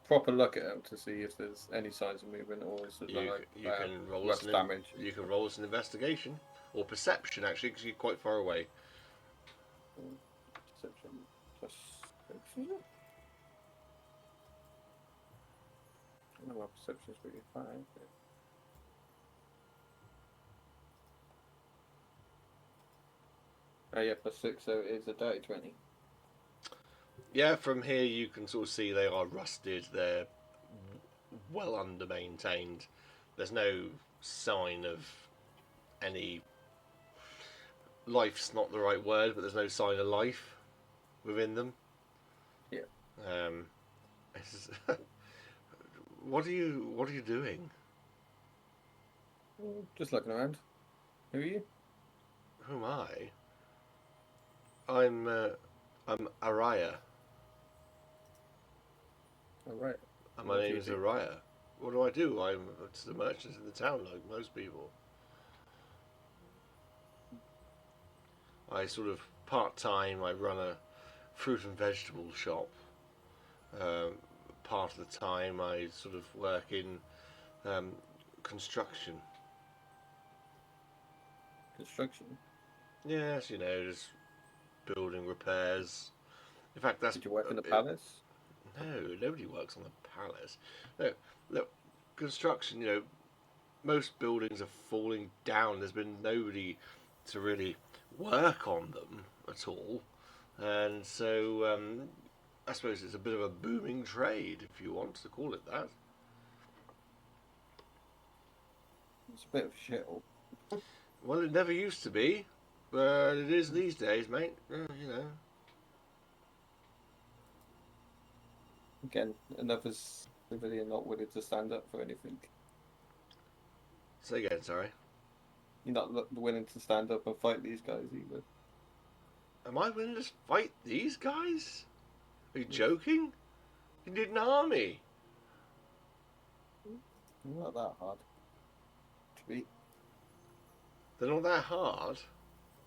S4: proper look at them to see if there's any signs of movement, or is it
S1: You can roll
S4: rust damage?
S1: You can roll us an investigation or perception, actually, because you're quite far away.
S4: Perception plus. I know my perception's pretty fine. Oh yeah, plus 6, so it is a dirty 20.
S1: Yeah, from here you can sort of see they are rusted. They're well under maintained. There's no sign of any. Life's not the right word, but there's no sign of life within them.
S4: Yeah.
S1: What are you doing?
S4: Just looking around. Who are you?
S1: Who am I? I'm Araya.
S4: Oh, right.
S1: And my name is Araya. What do? I'm just a merchant in the town, like most people. I sort of part-time, I run a fruit and vegetable shop. Part of the time I sort of work in construction.
S4: Construction?
S1: Yes, just building repairs. In fact, that's...
S4: Did you work in the palace?
S1: No, nobody works on the palace. No, look, construction, most buildings are falling down. There's been nobody to really work on them at all. and so I suppose it's a bit of a booming trade, if you want to call it that.
S4: It's a bit of a shithole.
S1: Well, it never used to be, but it is these days, mate. You know.
S4: Again, another civilian not willing to stand up for anything.
S1: Say again, sorry.
S4: You're not willing to stand up and fight these guys either.
S1: Am I willing to fight these guys? Are you joking? You need an army.
S4: Not that hard to beat.
S1: They're not that hard.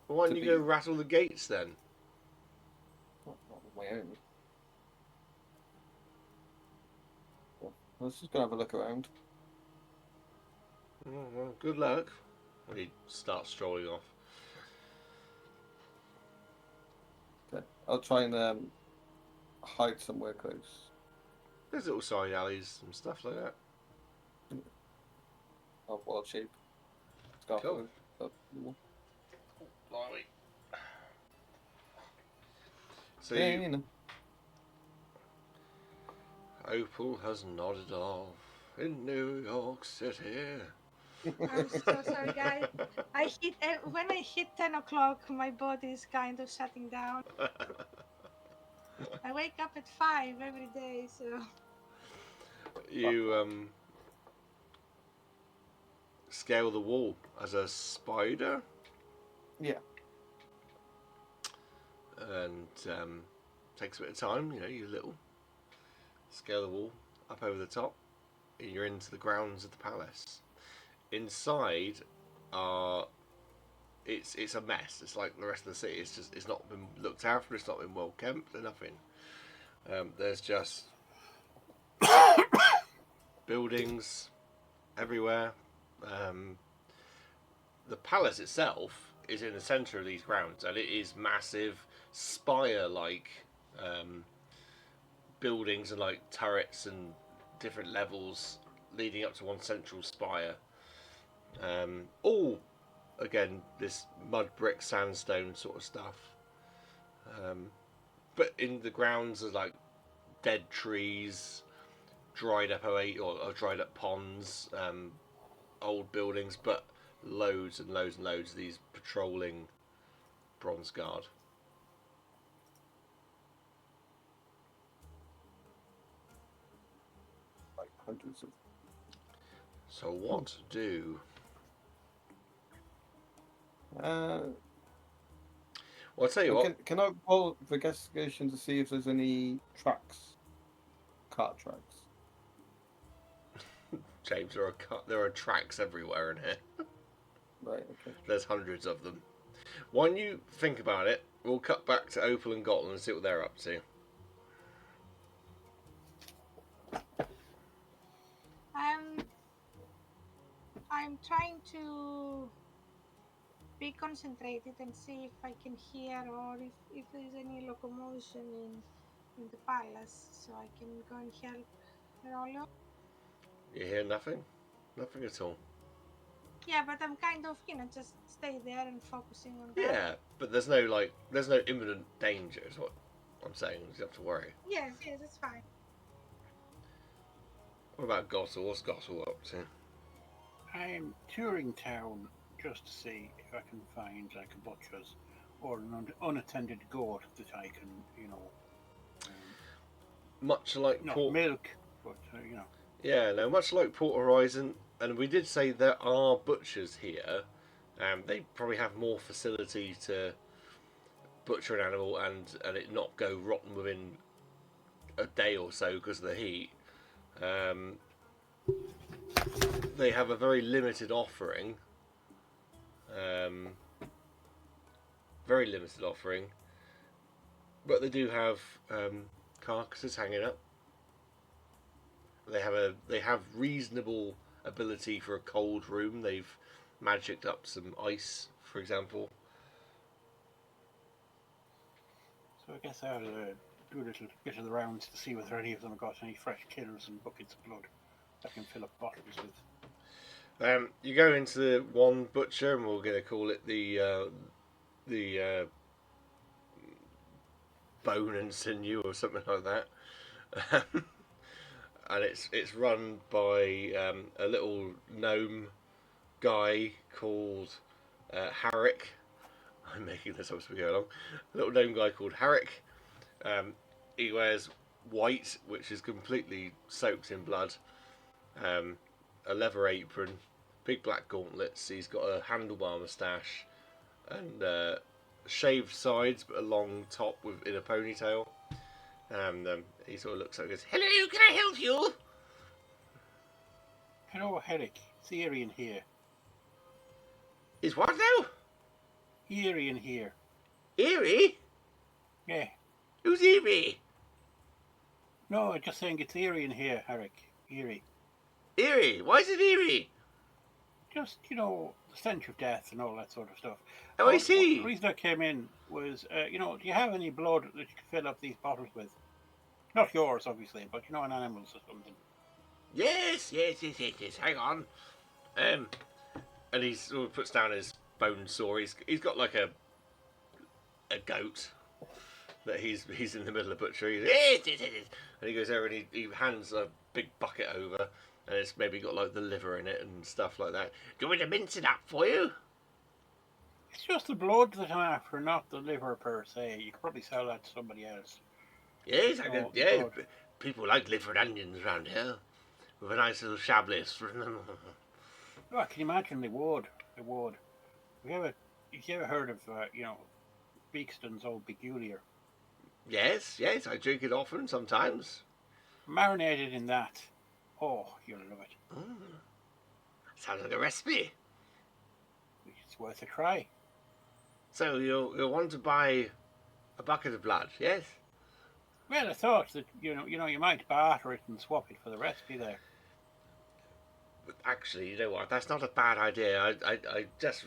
S1: Well, why don't
S4: To
S1: you go
S4: beat.
S1: rattle the gates then?
S4: Not on my own. Well, let's just go have a look around.
S1: Oh, well, good luck. When he starts strolling off.
S4: Okay. I'll try and hide somewhere close.
S1: There's little side alleys and stuff like that.
S4: Of wild shape. Scarf
S1: Cool.
S4: up the wall.
S1: Blimey. So
S4: Yeah, you know.
S1: Opal has nodded off in New York City.
S3: I'm so sorry, guys. When I hit 10 o'clock, my body is kind of shutting down. I wake up at 5 every day, so
S1: You scale the wall as a spider,
S4: Yeah.
S1: and takes a bit of time. You know, you little scale the wall up over the top, and you're into the grounds of the palace. Inside are it's a mess. It's like the rest of the city. It's not been looked after. It's not been well kept. There's nothing. There's just buildings everywhere. The palace itself is in the centre of these grounds, and it is massive, spire-like buildings and like turrets and different levels leading up to one central spire. All again this mud brick sandstone sort of stuff. But in the grounds are like dead trees, dried up or dried up ponds, old buildings, but loads and loads and loads of these patrolling bronze guard.
S4: Like hundreds of.
S1: So what to do? Well, I'll tell you what.
S4: Can I roll the investigation to see if there's any tracks? Cart tracks.
S1: James, there are tracks everywhere in here.
S4: Right, okay.
S1: There's hundreds of them. When you think about it, we'll cut back to Opal and Gotland and see what they're up to.
S3: I'm trying to be concentrated and see if I can hear or if there's any locomotion in the palace, so I can go and help Roleo.
S1: You hear nothing? Nothing at all.
S3: Yeah, but I'm kind of, just stay there and focusing on that.
S1: Yeah, but there's no imminent danger is what I'm saying. You don't have to worry.
S3: Yes, that's fine.
S1: What about Gottel? What's Gottel up to?
S2: I'm touring town just to see if I can find like a butcher's or an unattended goat that I can,
S1: Much like
S2: not
S1: Port...
S2: milk, but
S1: Yeah, no, much like Port Horizon, and we did say there are butchers here. They probably have more facility to butcher an animal and it not go rotten within a day or so because of the heat. They have a very limited offering. Very limited offering. But they do have carcasses hanging up. They have reasonable ability for a cold room. They've magicked up some ice, for example.
S2: So I guess I'll do a little bit of the rounds to see whether any of them have got any fresh kills and buckets of blood I can fill up bottles with.
S1: You go into the one butcher, and we're going to call it the bone and sinew or something like that. And it's run by a little gnome guy called Harrick. I'm making this up as we go along. A little gnome guy called Harrick. He wears white, which is completely soaked in blood. A leather apron, big black gauntlets. He's got a handlebar moustache and shaved sides, but a long top in a ponytail. And he sort of looks like this. Hello, can I help you?
S2: Hello, Herrick. It's Irian here.
S1: Is what now?
S2: Irian here.
S1: Eerie?
S2: Yeah.
S1: Who's Eerie?
S2: No, I'm just saying it's Irian here, Herrick. Eerie.
S1: Eerie? Why is it eerie?
S2: Just, the stench of death and all that sort of stuff.
S1: Oh, I see.
S2: The reason I came in was, do you have any blood that you can fill up these bottles with? Not yours, obviously, but an animal's or something.
S1: Yes. Hang on. And he sort of puts down his bone saw. He's got like a goat that he's in the middle of butchery. And he goes over and he hands a big bucket over, and it's maybe got like the liver in it and stuff like that. Do you want me to mince it up for you?
S2: It's just the blood that I'm after, not the liver per se. You could probably sell that to somebody else.
S1: Yes, I can. Yeah,
S2: blood.
S1: people like liver and onions around here with a nice little chablis from them.
S2: Oh, I can imagine they would. They would. Have you ever heard of, Beakston's Old Peculiar?
S1: Yes, I drink it often sometimes.
S2: Marinated in that. Oh, you'll love it.
S1: Sounds like a recipe.
S2: It's worth a try.
S1: So you'll want to buy a bucket of blood, yes?
S2: Well, I thought that you might barter it and swap it for the recipe there.
S1: But actually, you know what? That's not a bad idea. I just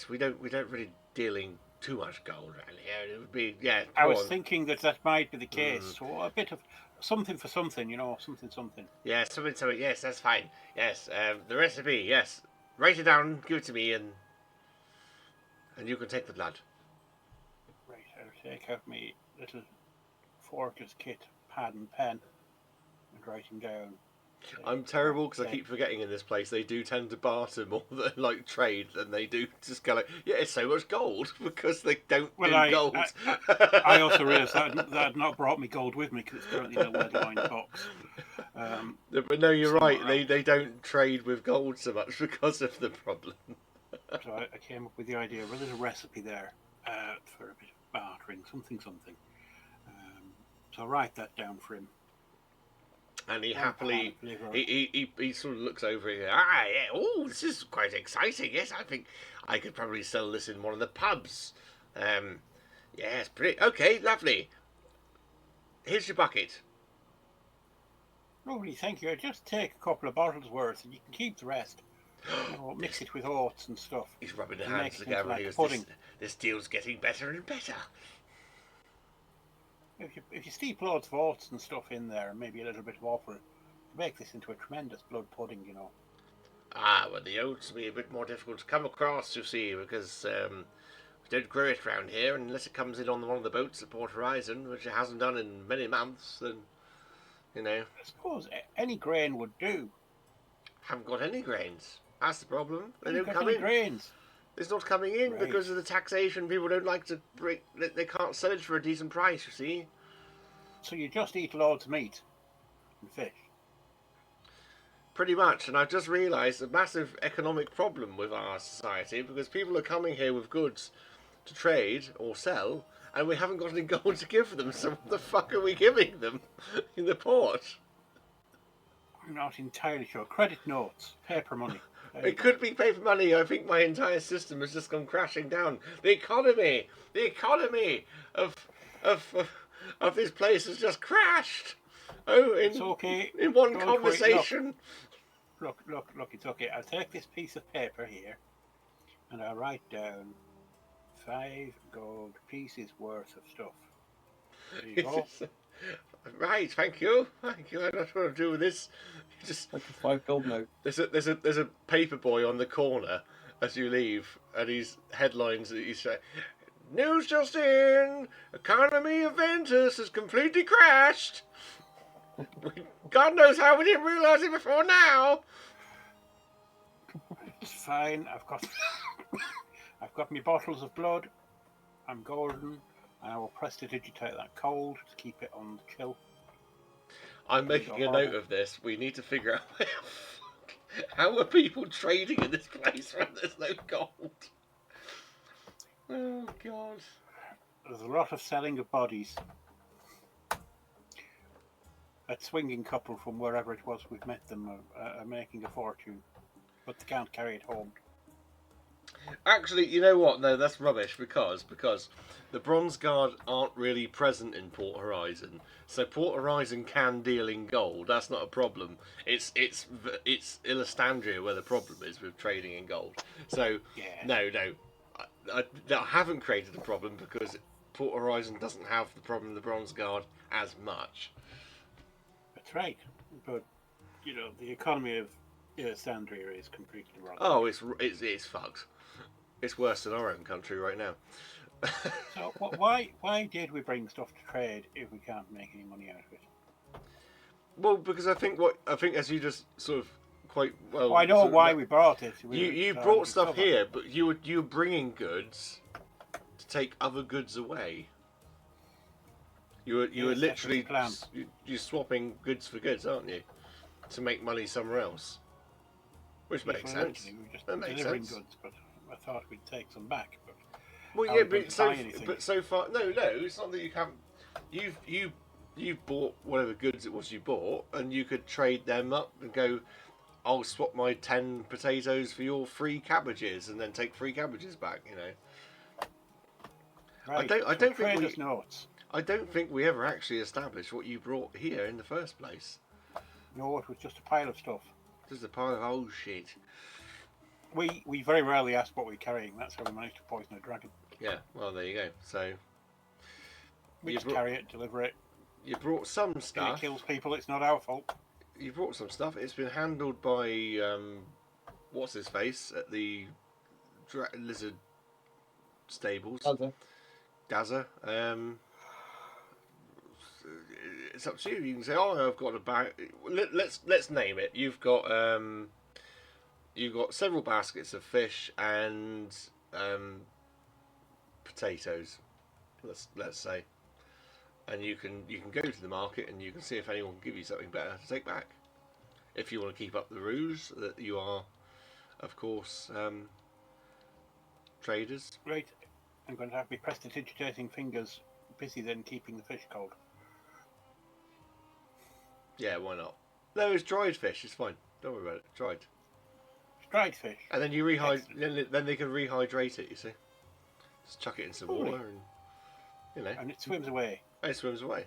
S1: we don't really deal in too much gold around here. It would be
S2: I was thinking that might be the case. So a bit of something for something, something.
S1: Yeah, something. Yes, that's fine. Yes, the recipe. Yes, write it down. Give it to me, and you can take the blood.
S2: Right, I'll take out my little forker's kit, pad and pen, and writing down.
S1: I'm terrible because I keep forgetting in this place they do tend to barter more than like trade than they do just go like, yeah, it's so much gold because they don't do gold.
S2: I also realised that I had not brought me gold with me because it's currently in a leather-lined box.
S1: But no, you're right. They don't trade with gold so much because of the problem.
S2: So I came up with the idea. Well, there's a recipe there for a bit of bartering, something. So I'll write that down for him.
S1: And he happily, he sort of looks over here. Ah, yeah. Oh, this is quite exciting. Yes, I think I could probably sell this in one of the pubs. Yes, pretty. Okay, lovely. Here's your bucket.
S2: Lovely, thank you. Just take a couple of bottles worth, and you can keep the rest. Mix it with oats and stuff.
S1: He's rubbing his hands together. And he goes, this deal's getting better and better.
S2: If you steep loads of oats and stuff in there, and maybe a little bit of offal, make this into a tremendous blood pudding,
S1: Ah, well, the oats will be a bit more difficult to come across, you see, because we don't grow it around here unless it comes in on one of the boats at Port Horizon, which it hasn't done in many months. And
S2: I suppose any grain would do.
S1: Haven't got any grains. That's the problem. They don't
S2: got
S1: come
S2: any
S1: in.
S2: Grains.
S1: It's not coming in
S2: Right.
S1: because of the taxation. People don't like to break. They can't sell it for a decent price. You see.
S2: So you just eat loads of meat and fish.
S1: Pretty much, and I've just realised a massive economic problem with our society because people are coming here with goods to trade or sell, and we haven't got any gold to give them. So what the fuck are we giving them in the port?
S2: I'm not entirely sure. Credit notes, paper money.
S1: It could be paper money. I think my entire system has just gone crashing down. The economy of this place has just crashed. Oh,
S2: It's okay.
S1: In one
S2: Don't
S1: conversation.
S2: Look, it's okay. I'll take this piece of paper here and I'll write down 5 gold pieces worth of stuff. There you go.
S1: Right, thank you. I don't know what to do with this. Just
S4: Like a 5 gold note.
S1: there's a paper boy on the corner as you leave, and he's headlines that he's saying, News just in! Economy of Ventus has completely crashed! God knows how we didn't realise it before now!
S2: It's fine. I've got my bottles of blood. I'm golden, and I will prestidigitate that cold to keep it on the chill.
S1: I'm making a note of this. We need to figure out how are people trading in this place when there's no gold? Oh, God.
S2: There's a lot of selling of bodies. That swinging couple from wherever it was we've met them are making a fortune, but they can't carry it home.
S1: Actually, you know what? No, that's rubbish because the Bronze Guard aren't really present in Port Horizon. So Port Horizon can deal in gold. That's not a problem. It's Illustandria where the problem is with trading in gold. So
S2: Yeah.
S1: no, I haven't created a problem because Port Horizon doesn't have the problem of the Bronze Guard as much.
S2: That's right, but the economy of Illustandria is completely wrong.
S1: Oh, it's fucked. It's worse than our own country right now.
S2: So why did we bring stuff to trade if we can't make any money out of it?
S1: Well, because I think as you just sort of quite well.
S2: I know why we brought it.
S1: You brought stuff here, but you were bringing goods to take other goods away. You were literally you're swapping goods for goods, aren't you? To make money somewhere else. Which makes sense.
S2: We just
S1: that makes
S2: delivering
S1: sense.
S2: goods, but I thought we'd take some back. But
S1: well, yeah, but so far, no, it's not that you haven't. You've bought whatever goods it was you bought, and you could trade them up and go. I'll swap my 10 potatoes for your 3 cabbages, and then take 3 cabbages back.
S2: Right.
S1: I don't think we ever actually established what you brought here in the first place.
S2: No, it was just a pile of stuff.
S1: Just a pile of old shit.
S2: We very rarely ask what we're carrying. That's how we managed to poison a dragon.
S1: Yeah, well, there you go. So
S2: we just carry it, deliver it.
S1: You brought some stuff.
S2: If it kills people, it's not our fault.
S1: You brought some stuff. It's been handled by what's his face at the lizard stables. Daza. It's up to you. You can say, "Oh, I've got a bag." Let's name it. You've got several baskets of fish and potatoes. Let's say, and you can go to the market and you can see if anyone can give you something better to take back. If you want to keep up the ruse that you are, of course, traders.
S2: Right. I'm going to have my prestidigitating fingers busy then keeping the fish cold.
S1: Yeah, why not? No, it's dried fish. It's fine. Don't worry about it. Dried.
S2: It's dried fish.
S1: And then you then they can rehydrate it. You see, just chuck it in some water, and
S2: and it swims away.
S1: And it swims away.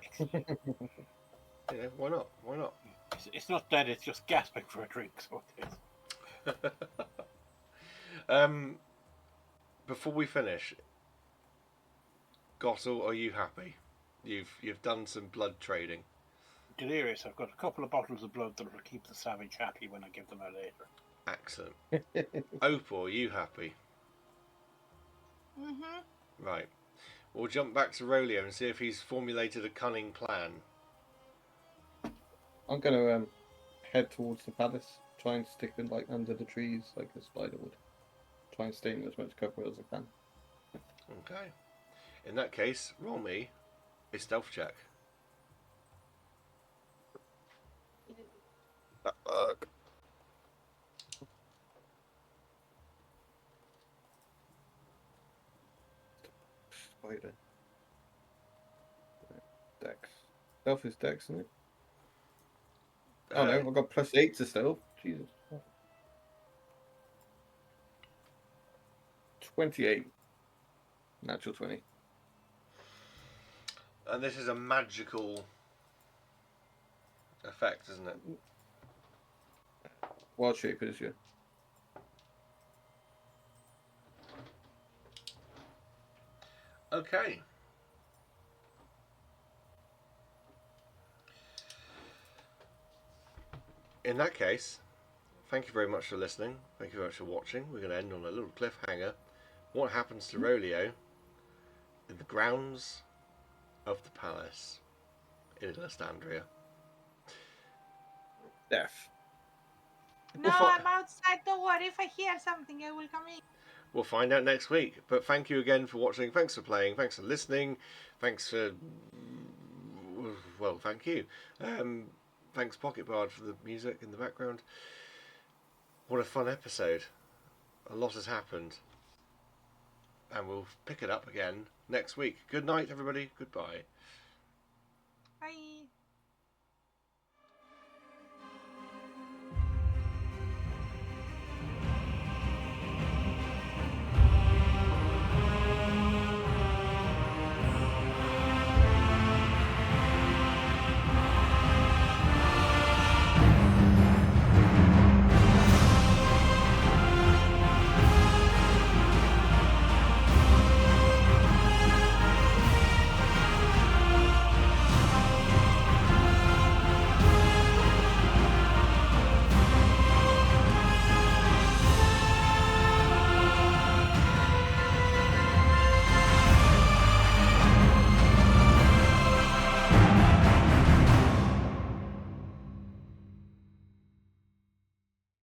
S1: Why not? Why not?
S2: It's not dead. It's just gasping for a drink. So it
S1: is. Before we finish, Gottel, are you happy? You've done some blood trading.
S2: Delirious. I've got a couple of bottles of blood that will keep the savage happy when I give them her later.
S1: Excellent. Opal, are you happy?
S3: Mhm.
S1: Right. We'll jump back to Roleo and see if he's formulated a cunning plan.
S4: I'm going to head towards the palace, try and stick it under the trees like a spider would. Try and stay in as much cover as I can.
S1: Okay. In that case, roll me a stealth check.
S4: Spider. Dex. Stealth is Dex, isn't it? Oh no, I've got +8 to stealth. Jesus. 28. Natural 20.
S1: And this is a magical effect, isn't it?
S4: Wild shape is, yeah.
S1: Okay. In that case, thank you very much for listening. Thank you very much for watching. We're going to end on a little cliffhanger. What happens to Roleo in the grounds of the palace in Alexandria.
S4: Death.
S3: No, I'm outside. Don't worry. If I hear something, I will come in.
S1: We'll find out next week. But thank you again for watching. Thanks for playing. Thanks for listening. Thanks for... Well, thank you. Thanks, Pocketbard, for the music in the background. What a fun episode. A lot has happened. And we'll pick it up again next week. Good night, everybody. Goodbye.